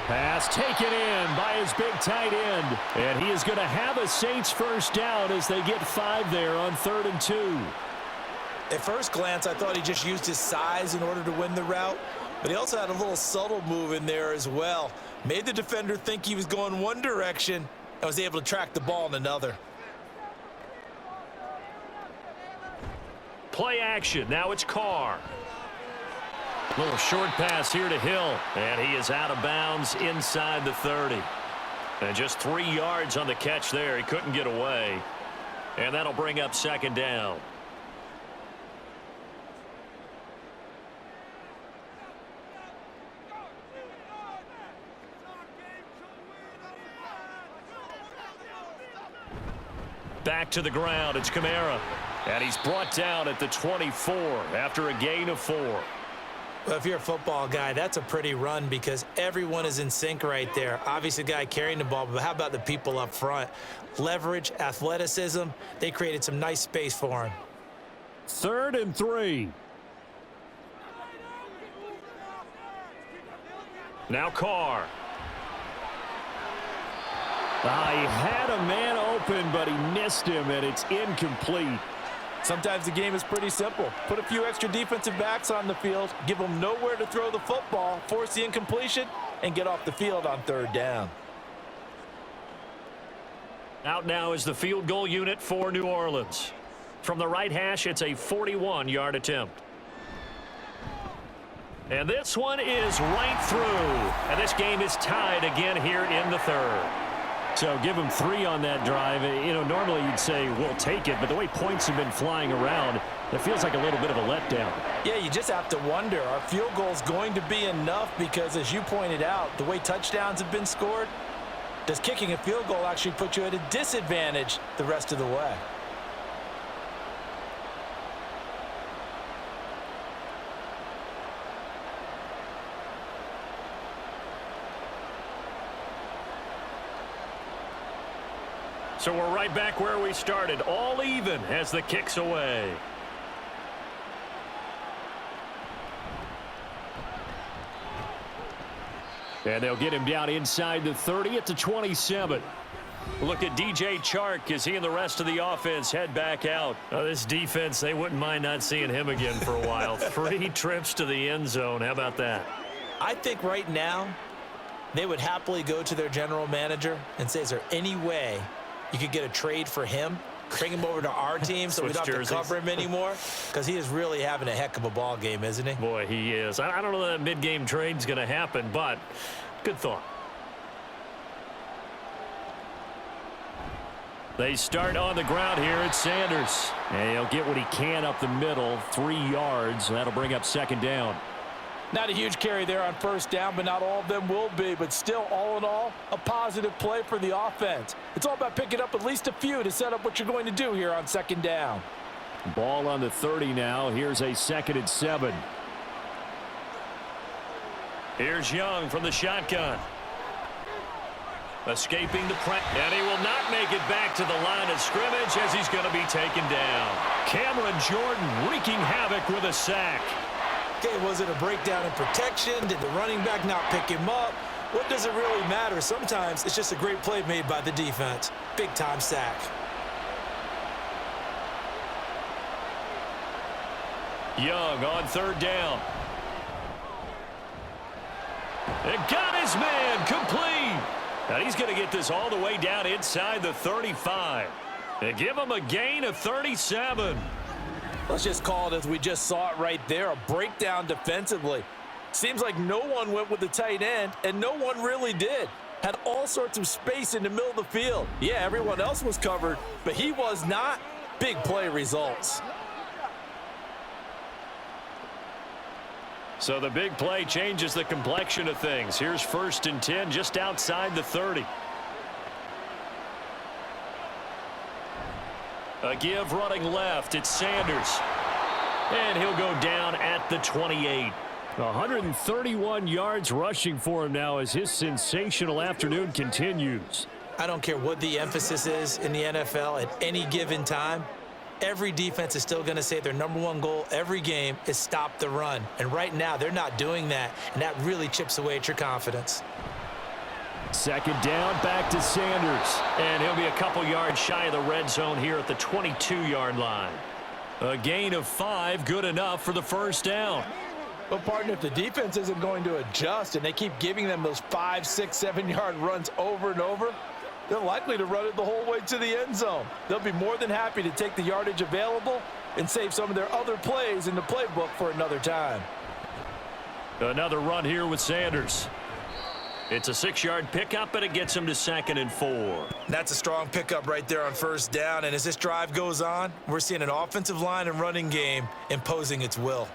Pass taken in by his big tight end. And he is going to have a Saints first down as they get 5 there on 3rd and 2. At first glance, I thought he just used his size in order to win the route, but he also had a little subtle move in there as well. Made the defender think he was going one direction and was able to track the ball in another. Play action. Now it's Carr. Little short pass here to Hill, and he is out of bounds inside the 30. And just 3 yards on the catch there. He couldn't get away. And that'll bring up 2nd down. Back to the ground. It's Kamara. And he's brought down at the 24 after a gain of 4. Well, if you're a football guy, that's a pretty run because everyone is in sync right there. Obviously, the guy carrying the ball, but how about the people up front? Leverage, athleticism, they created some nice space for him. 3rd and 3. Now Carr. He had a man open, but he missed him, and it's incomplete. Sometimes the game is pretty simple. Put a few extra defensive backs on the field, give them nowhere to throw the football, force the incompletion, and get off the field on 3rd down. Out now is the field goal unit for New Orleans. From the right hash, it's a 41-yard attempt. And this one is right through. And this game is tied again here in the 3rd. So give him 3 on that drive. You know, normally you'd say we'll take it, but the way points have been flying around, it feels like a little bit of a letdown. Yeah, you just have to wonder, are field goals going to be enough? Because as you pointed out, the way touchdowns have been scored, does kicking a field goal actually put you at a disadvantage the rest of the way? So we're right back where we started, all even as the kick's away. And they'll get him down inside the 30 at the 27. Look at DJ Chark as he and the rest of the offense head back out. This defense, they wouldn't mind not seeing him again for a while. 3 trips to the end zone. How about that? I think right now they would happily go to their general manager and say, is there any way you could get a trade for him, bring him over to our team so we don't have to cover him anymore? Because he is really having a heck of a ball game, isn't he? Boy, he is. I don't know that mid-game trade's going to happen, but good thought. They start on the ground here at Sanders. And he'll get what he can up the middle, 3 yards. That'll bring up 2nd down. Not a huge carry there on 1st down, but not all of them will be. But still, all in all, a positive play for the offense. It's all about picking up at least a few to set up what you're going to do here on 2nd down. Ball on the 30 now. Here's a 2nd and 7. Here's Young from the shotgun. Escaping the press, and he will not make it back to the line of scrimmage as he's going to be taken down. Cameron Jordan wreaking havoc with a sack. Okay, was it a breakdown in protection? Did the running back not pick him up? What does it really matter? Sometimes it's just a great play made by the defense. Big-time sack. Young on third down. And got his man complete. And he's going to get this all the way down inside the 35. And give him a gain of 37. Let's just call it as we just saw it right there, a breakdown defensively. Seems like no one went with the tight end, and no one really did. Had all sorts of space in the middle of the field. Yeah, everyone else was covered, but he was not. Big play results. So the big play changes the complexion of things. Here's 1st and 10 just outside the 30. A give running left. It's Sanders. And he'll go down at the 28. 131 yards rushing for him now as his sensational afternoon continues. I don't care what the emphasis is in the NFL at any given time. Every defense is still going to say their #1 goal every game is stop the run. And right now, they're not doing that, and that really chips away at your confidence. 2nd down, back to Sanders. And he'll be a couple yards shy of the red zone here at the 22-yard line. A gain of 5, good enough for the 1st down. But, partner, if the defense isn't going to adjust and they keep giving them those 5, 6, 7-yard runs over and over, they're likely to run it the whole way to the end zone. They'll be more than happy to take the yardage available and save some of their other plays in the playbook for another time. Another run here with Sanders. It's a 6-yard pickup, and it gets him to 2nd and 4. That's a strong pickup right there on 1st down. And as this drive goes on, we're seeing an offensive line and running game imposing its will.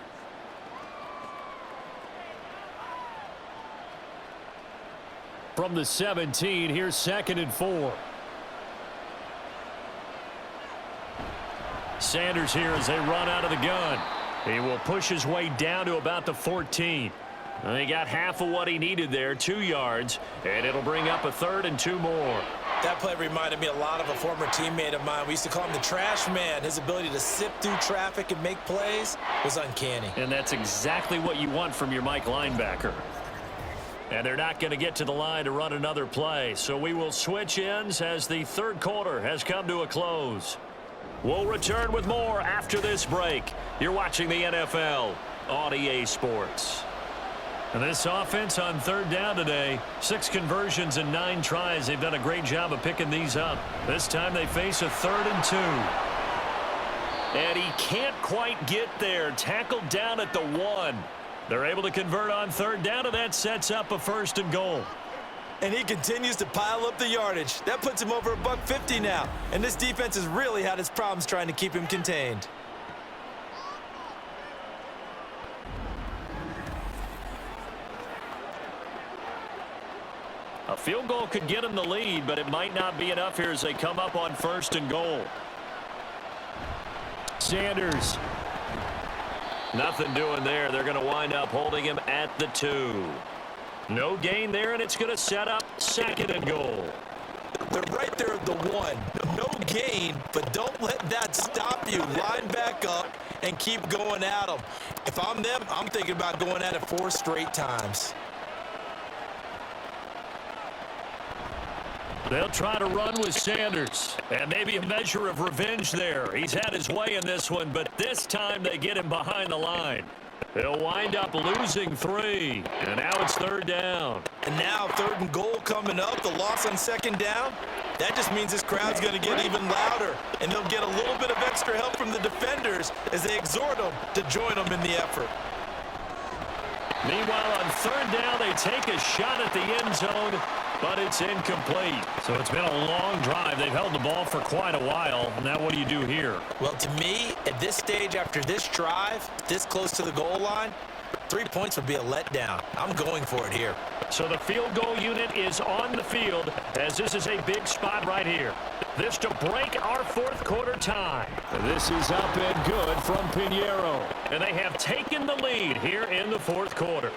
From the 17, here's 2nd and 4. Sanders here as they run out of the gun. He will push his way down to about the 14. And he got half of what he needed there, 2 yards, and it'll bring up a 3rd and 2 more. That play reminded me a lot of a former teammate of mine. We used to call him the trash man. His ability to sift through traffic and make plays was uncanny. And that's exactly what you want from your Mike linebacker. And they're not going to get to the line to run another play. So we will switch ends as the 3rd quarter has come to a close. We'll return with more after this break. You're watching the NFL on EA Sports. And this offense on 3rd down today, 6 conversions and 9 tries. They've done a great job of picking these up. This time they face a 3rd and 2. And he can't quite get there. Tackled down at the 1. They're able to convert on 3rd down, and that sets up a 1st and goal. And he continues to pile up the yardage. That puts him over $150 now. And this defense has really had its problems trying to keep him contained. A field goal could get him the lead, but it might not be enough here as they come up on 1st and goal. Sanders. Nothing doing there. They're going to wind up holding him at the 2. No gain there, and it's going to set up 2nd and goal. They're right there at the 1. No gain, but don't let that stop you. Line back up and keep going at them. If I'm them, I'm thinking about going at it 4 straight times. They'll try to run with Sanders. And maybe a measure of revenge there. He's had his way in this one, but this time they get him behind the line. He'll wind up losing 3. And now it's 3rd down. And now 3rd and goal coming up. The loss on 2nd down. That just means this crowd's going to get even louder. And they'll get a little bit of extra help from the defenders as they exhort them to join them in the effort. Meanwhile, on 3rd down, they take a shot at the end zone, but it's incomplete. So it's been a long drive. They've held the ball for quite a while. Now what do you do here? Well, to me, at this stage after this drive, this close to the goal line, 3 points would be a letdown. I'm going for it here. So the field goal unit is on the field as this is a big spot right here. This to break our 4th quarter tie. This is up and good from Pinheiro. And they have taken the lead here in the 4th quarter.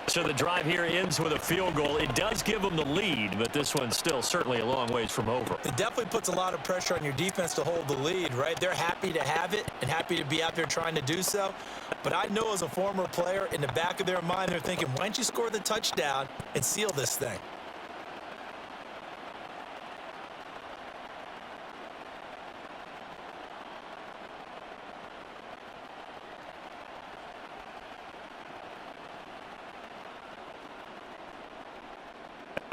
So the drive here ends with a field goal. It does give them the lead, but this one's still certainly a long ways from over. It definitely puts a lot of pressure on your defense to hold the lead, right? They're happy to have it and happy to be out there trying to do so. But I know as a former player, in the back of their mind, they're thinking, why don't you score the touchdown and seal this thing?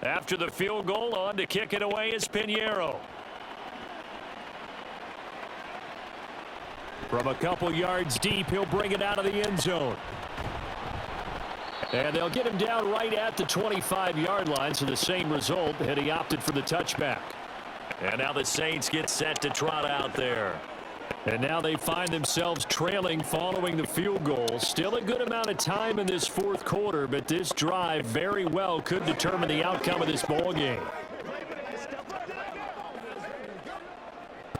After the field goal, on to kick it away is Pinheiro. From a couple yards deep, he'll bring it out of the end zone. And they'll get him down right at the 25-yard line, so the same result, and he opted for the touchback. And now the Saints get set to trot out there. And now they find themselves trailing following the field goal. Still a good amount of time in this fourth quarter, but this drive very well could determine the outcome of this ball game.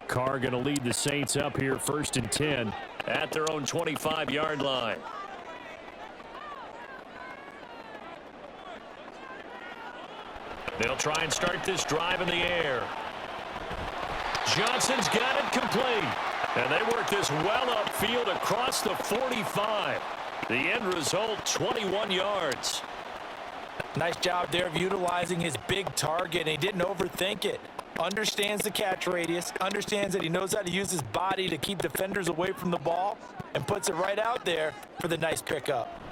Carr going to lead the Saints up here 1st and 10 at their own 25-yard line. They'll try and start this drive in the air. Johnson's got it complete. And they work this well upfield across the 45. The end result, 21 yards. Nice job there of utilizing his big target, and he didn't overthink it. Understands the catch radius, understands that he knows how to use his body to keep defenders away from the ball, and puts it right out there for the nice pickup.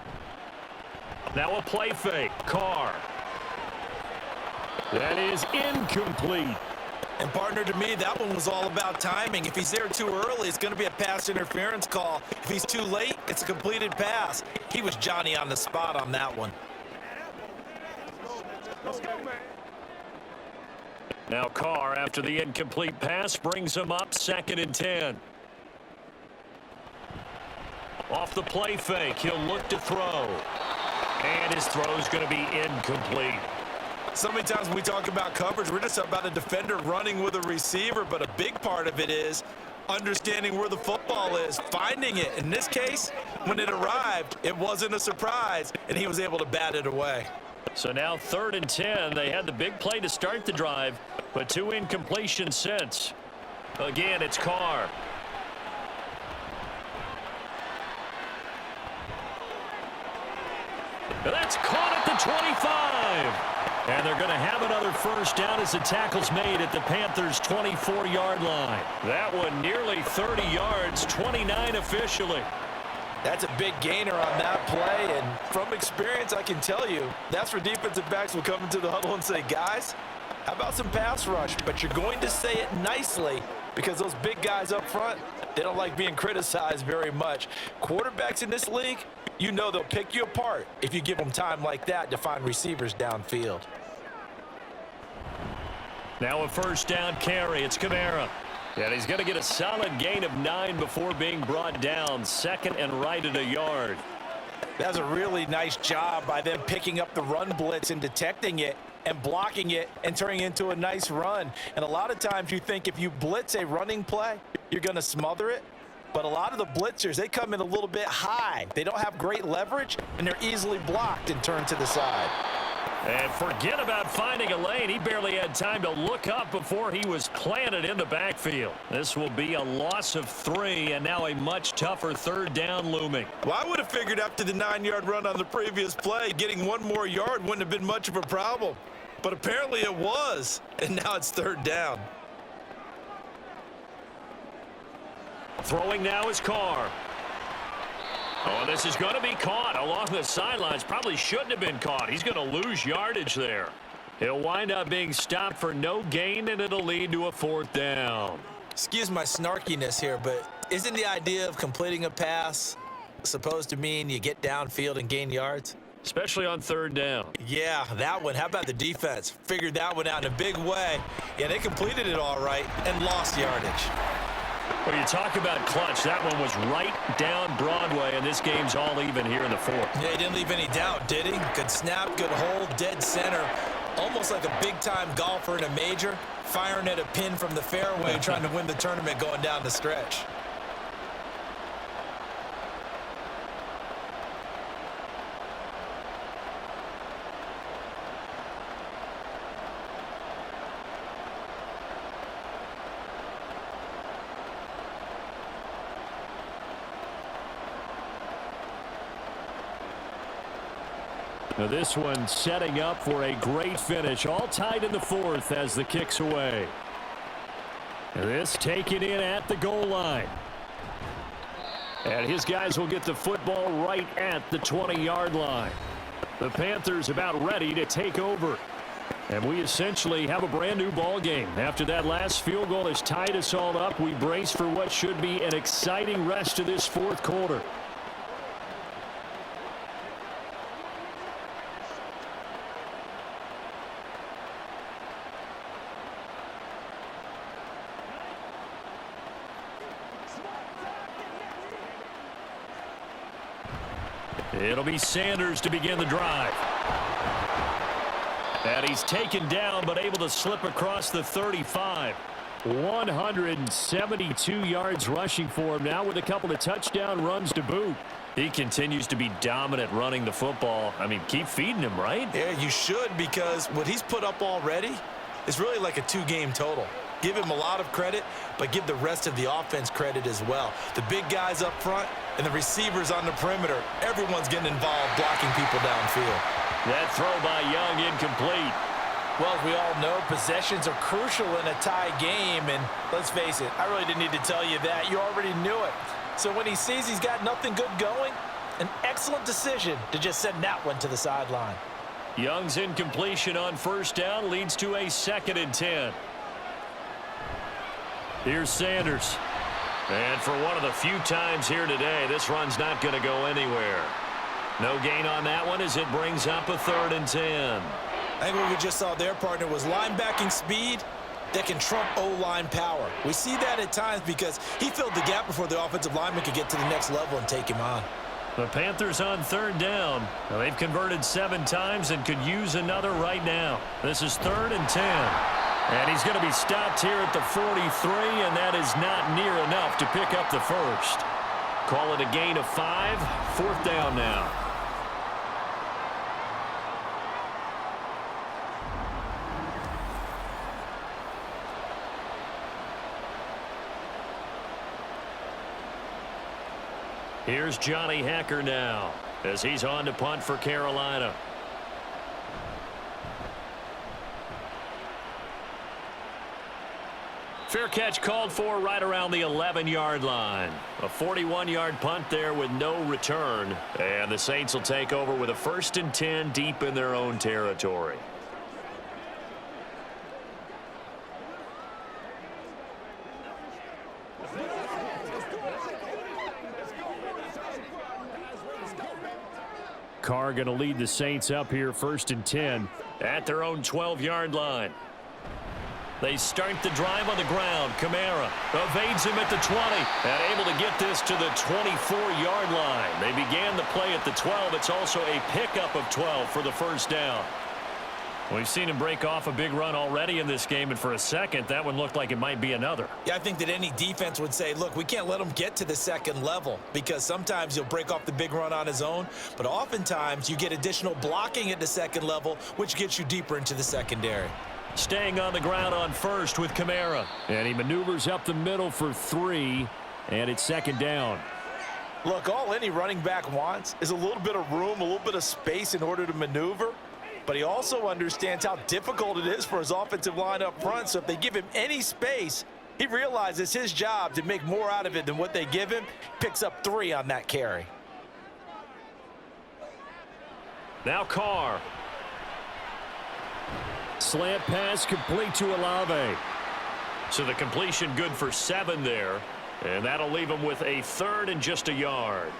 Now a play fake. Carr. That is incomplete. And partner, to me, that one was all about timing. If he's there too early, it's going to be a pass interference call. If he's too late, it's a completed pass. He was Johnny on the spot on that one. Now Carr, after the incomplete pass, brings him up 2nd and 10. Off the play fake, he'll look to throw. And his throw's going to be incomplete. So many times when we talk about coverage, we're just about a defender running with a receiver, but a big part of it is understanding where the football is, finding it. In this case, when it arrived, it wasn't a surprise, and he was able to bat it away. So now 3rd and 10. They had the big play to start the drive, but 2 incompletions since. Again, it's Carr. And that's caught at the 25. And they're going to have another first down as the tackle's made at the Panthers' 24-yard line. That one nearly 30 yards, 29 officially. That's a big gainer on that play, and from experience, I can tell you, that's where defensive backs will come into the huddle and say, guys, how about some pass rush? But you're going to say it nicely because those big guys up front, they don't like being criticized very much. Quarterbacks in this league, you know they'll pick you apart if you give them time like that to find receivers downfield. Now a first down carry. It's Kamara. And he's going to get a solid gain of 9 before being brought down. 2nd and right at a yard. That's a really nice job by them picking up the run blitz and detecting it and blocking it and turning it into a nice run. And a lot of times you think if you blitz a running play, you're going to smother it. But a lot of the blitzers, they come in a little bit high. They don't have great leverage, and they're easily blocked and turned to the side. And forget about finding a lane. He barely had time to look up before he was planted in the backfield. This will be a loss of 3, and now a much tougher 3rd down looming. Well, I would have figured after the 9-yard run on the previous play, getting 1 more yard wouldn't have been much of a problem. But apparently it was, and now it's 3rd down. Throwing now is Carr. Oh, this is going to be caught along the sidelines. Probably shouldn't have been caught. He's going to lose yardage there. He'll wind up being stopped for no gain, and it'll lead to a 4th down. Excuse my snarkiness here, but isn't the idea of completing a pass supposed to mean you get downfield and gain yards? Especially on 3rd down. Yeah, that one. How about the defense? Figured that one out in a big way. Yeah, they completed it all right and lost yardage. When you talk about clutch, that one was right down Broadway, and this game's all even here in the 4th. Yeah, he didn't leave any doubt, did he? Good snap, good hold, dead center. Almost like a big-time golfer in a major, firing at a pin from the fairway, trying to win the tournament going down the stretch. Now this one setting up for a great finish. All tied in the fourth as the kick's away. And this taken in at the goal line. And his guys will get the football right at the 20-yard line. The Panthers about ready to take over. And we essentially have a brand new ball game. After that last field goal has tied us all up, we brace for what should be an exciting rest of this fourth quarter. It'll be Sanders to begin the drive. And he's taken down but able to slip across the 35. 172 yards rushing for him now with a couple of touchdown runs to boot. He continues to be dominant running the football. I mean, keep feeding him, right? Yeah, you should, because what he's put up already is really like a two-game total. Give him a lot of credit, but give the rest of the offense credit as well. The big guys up front and the receivers on the perimeter, everyone's getting involved blocking people downfield. That throw by Young incomplete. Well, as we all know, possessions are crucial in a tie game, and let's face it, I really didn't need to tell you that. You already knew it. So when he sees he's got nothing good going, an excellent decision to just send that one to the sideline. Young's incompletion on first down leads to a 2nd and 10. Here's Sanders. And for one of the few times here today, this run's not going to go anywhere. No gain on that one as it brings up a 3rd and 10. I think what we just saw there, partner, was linebacking speed that can trump O-line power. We see that at times because he filled the gap before the offensive lineman could get to the next level and take him on. The Panthers on 3rd down. Now, they've converted 7 times and could use another right now. This is 3rd and 10. And he's going to be stopped here at the 43, and that is not near enough to pick up the first. Call it a gain of 5. 4th down now. Here's Johnny Hacker now as he's on to punt for Carolina. Fair catch called for right around the 11-yard line. A 41-yard punt there with no return. And the Saints will take over with a 1st and 10 deep in their own territory. Carr going to lead the Saints up here 1st and 10 at their own 12-yard line. They start the drive on the ground. Kamara evades him at the 20 and able to get this to the 24-yard line. They began the play at the 12. It's also a pickup of 12 for the 1st down. We've seen him break off a big run already in this game, and for a second, that one looked like it might be another. Yeah, I think that any defense would say, look, we can't let him get to the 2nd level, because sometimes he'll break off the big run on his own, but oftentimes you get additional blocking at the 2nd level, which gets you deeper into the secondary. Staying on the ground on 1st with Kamara. And he maneuvers up the middle for 3, and it's 2nd down. Look, all any running back wants is a little bit of room, a little bit of space in order to maneuver. But he also understands how difficult it is for his offensive line up front. So if they give him any space, he realizes his job to make more out of it than what they give him. Picks up 3 on that carry. Now Carr. Slant pass complete to Olave. So the completion good for 7 there. And that'll leave him with a 3rd and just a yard.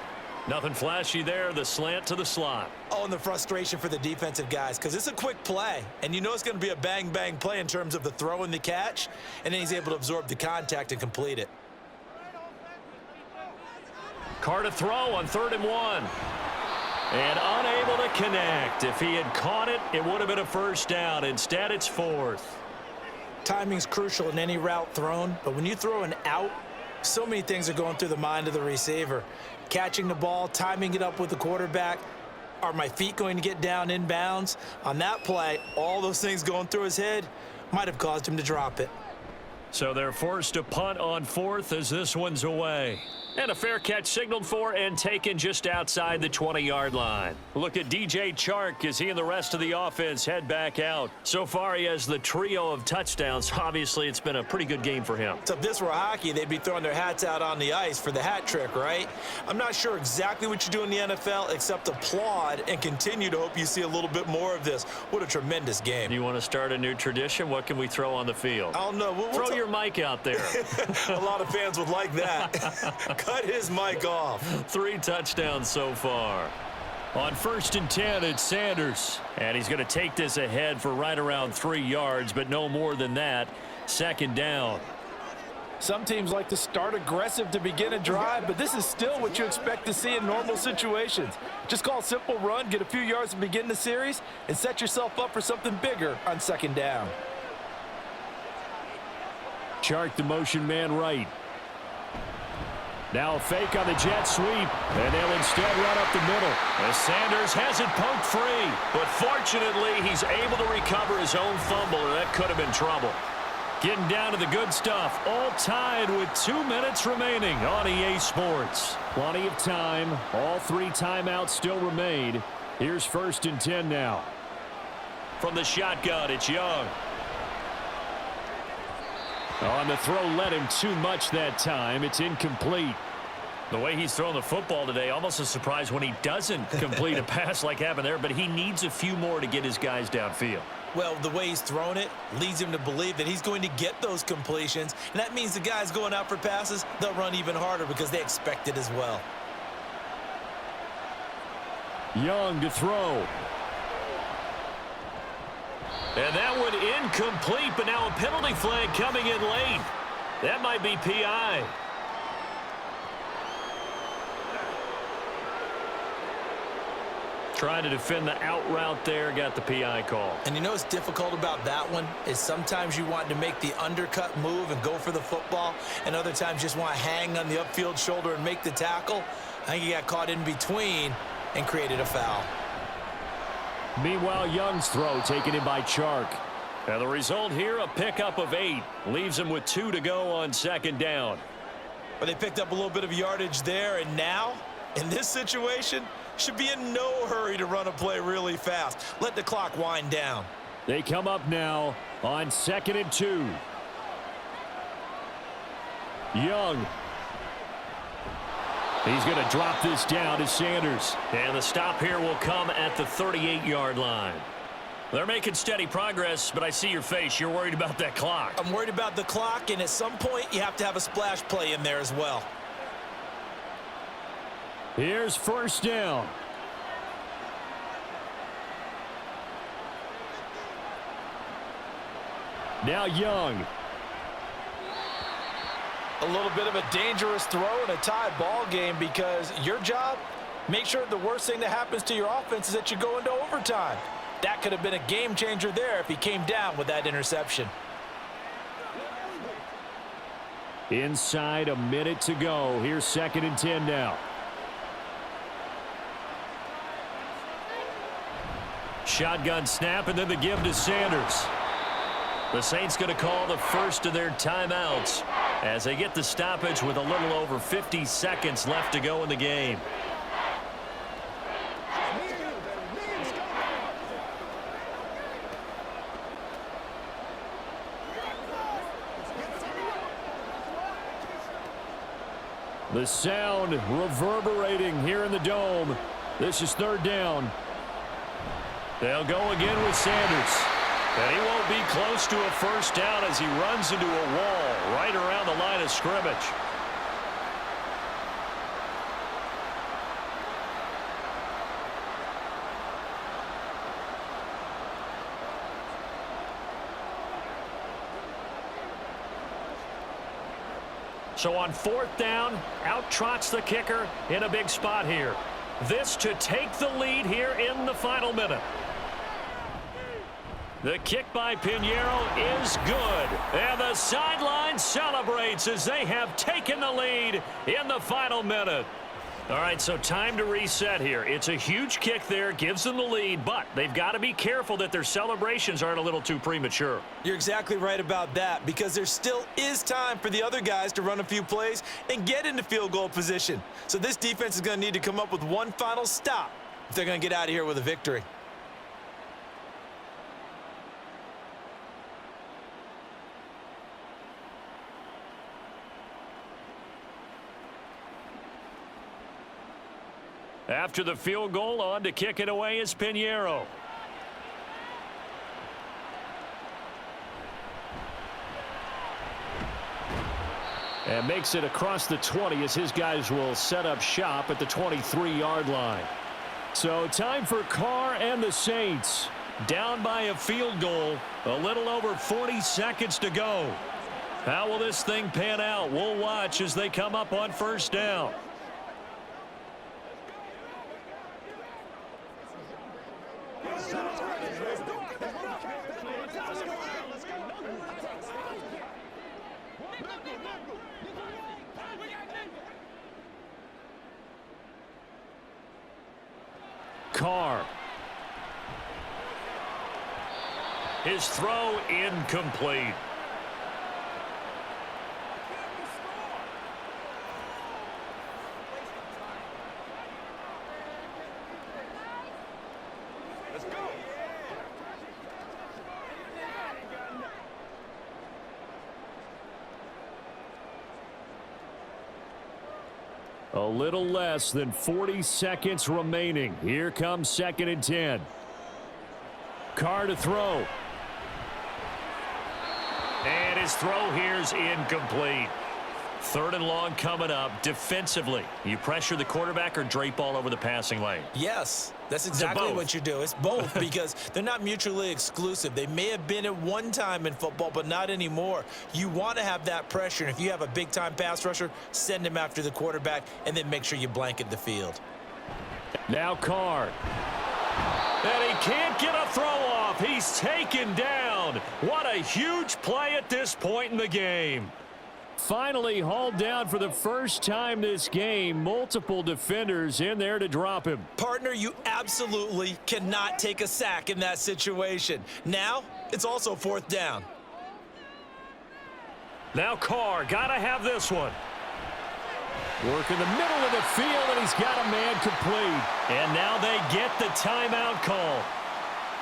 Nothing flashy there. The slant to the slot. Oh, and the frustration for the defensive guys, because it's a quick play, and you know it's going to be a bang-bang play in terms of the throw and the catch, and then he's able to absorb the contact and complete it. Carr to throw on 3rd and 1. And unable to connect. If he had caught it, it would have been a 1st down. Instead, it's 4th. Timing's crucial in any route thrown, but when you throw an out, so many things are going through the mind of the receiver. Catching the ball, timing it up with the quarterback. Are my feet going to get down inbounds? On that play, all those things going through his head might have caused him to drop it. So they're forced to punt on 4th as this one's away. And a fair catch signaled for and taken just outside the 20-yard line. Look at DJ Chark as he and the rest of the offense head back out. So far, he has the trio of touchdowns. Obviously, it's been a pretty good game for him. So if this were hockey, they'd be throwing their hats out on the ice for the hat trick, right? I'm not sure exactly what you do in the NFL except applaud and continue to hope you see a little bit more of this. What a tremendous game. You want to start a new tradition? What can we throw on the field? I don't know. Throw your mic out there. A lot of fans would like that. Cut his mic off. 3 touchdowns so far. On 1st and 10, it's Sanders. And he's going to take this ahead for right around 3 yards, but no more than that. 2nd down. Some teams like to start aggressive to begin a drive, but this is still what you expect to see in normal situations. Just call a simple run, get a few yards to begin the series, and set yourself up for something bigger on 2nd down. Chark the motion man right. Now a fake on the jet sweep, and they'll instead run up the middle. As Sanders has it poked free, but fortunately he's able to recover his own fumble, or that could have been trouble. Getting down to the good stuff, all tied with 2 minutes remaining on EA Sports. Plenty of time, all 3 timeouts still remain. Here's 1st and 10 now. From the shotgun, it's Young. On the throw, led him too much that time. It's incomplete. The way he's throwing the football today, almost a surprise when he doesn't complete a pass like happened there, but he needs a few more to get his guys downfield. Well, the way he's thrown it leads him to believe that he's going to get those completions, and that means the guys going out for passes, they'll run even harder because they expect it as well. Young to throw. And that one incomplete, but now a penalty flag coming in late. That might be PI. Trying to defend the out route there, got the PI call. And you know what's difficult about that one is sometimes you want to make the undercut move and go for the football, and other times just want to hang on the upfield shoulder and make the tackle. I think he got caught in between and created a foul. Meanwhile, Young's throw taken in by Chark. And the result here, a pickup of 8. Leaves him with 2 to go on 2nd down. But they picked up a little bit of yardage there, and now, in this situation, should be in no hurry to run a play really fast. Let the clock wind down. They come up now on 2nd and 2. Young. He's going to drop this down to Sanders. And the stop here will come at the 38-yard line. They're making steady progress, but I see your face. You're worried about that clock. I'm worried about the clock, and at some point, you have to have a splash play in there as well. Here's 1st down. Now Young. A little bit of a dangerous throw in a tie ball game because your job, make sure the worst thing that happens to your offense is that you go into overtime. That could have been a game changer there if he came down with that interception. Inside a minute to go. Here's 2nd and 10 now. Shotgun snap and then the give to Sanders. The Saints going to call the first of their timeouts as they get the stoppage with a little over 50 seconds left to go in the game. The sound reverberating here in the dome. This is 3rd down. They'll go again with Sanders. And he won't be close to a 1st down as he runs into a wall right around the line of scrimmage. So on 4th down, out trots the kicker in a big spot here. This to take the lead here in the final minute. The kick by Pinheiro is good. And the sideline celebrates as they have taken the lead in the final minute. All right, so time to reset here. It's a huge kick there, gives them the lead, but they've got to be careful that their celebrations aren't a little too premature. You're exactly right about that, because there still is time for the other guys to run a few plays and get into field goal position. So this defense is going to need to come up with one final stop if they're going to get out of here with a victory. After the field goal, on to kick it away is Pinheiro. And makes it across the 20 as his guys will set up shop at the 23-yard line. So time for Carr and the Saints. Down by a field goal, a little over 40 seconds to go. How will this thing pan out? We'll watch as they come up on first down. Carr. His throw incomplete. Let's go. A little less than 40 seconds remaining. Here comes 2nd and 10. Carr to throw. And his throw here's incomplete. 3rd and long coming up. Defensively, you pressure the quarterback or drape all over the passing lane? Yes, that's exactly what you do. It's both, because they're not mutually exclusive. They may have been at one time in football, but not anymore. You want to have that pressure, and if you have a big-time pass rusher, send him after the quarterback, and then make sure you blanket the field. Now Carr. And he can't get a throw off. He's taken down. What a huge play at this point in the game. Finally hauled down for the first time this game. Multiple defenders in there to drop him. Partner, you absolutely cannot take a sack in that situation. Now, it's also 4th down. Now Carr, gotta have this one. Work in the middle of the field, and he's got a man complete. And now they get the timeout call.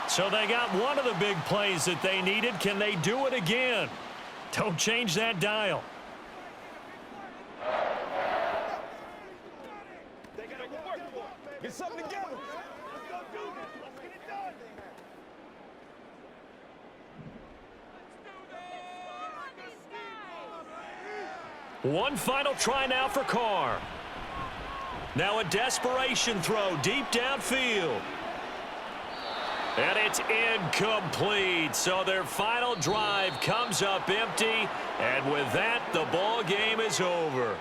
So they got one of the big plays that they needed. Can they do it again? Don't change that dial. Get something together. Let's go do this. Let's get it done. One final try now for Carr. Now a desperation throw deep downfield. And it's incomplete. So their final drive comes up empty. And with that, the ball game is over.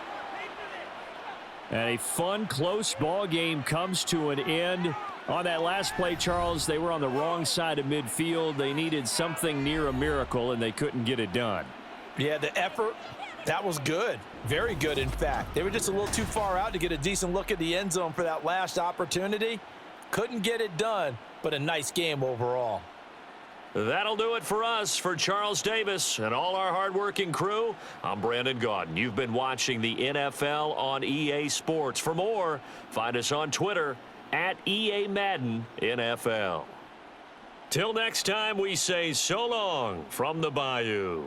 And a fun, close ball game comes to an end. On that last play, Charles, they were on the wrong side of midfield. They needed something near a miracle, and they couldn't get it done. Yeah, the effort, that was good. Very good, in fact. They were just a little too far out to get a decent look at the end zone for that last opportunity. Couldn't get it done, but a nice game overall. That'll do it for us. For Charles Davis and all our hardworking crew, I'm Brandon Gaudin. You've been watching the NFL on EA Sports. For more, find us on Twitter at EA Madden NFL. Till next time, we say so long from the Bayou.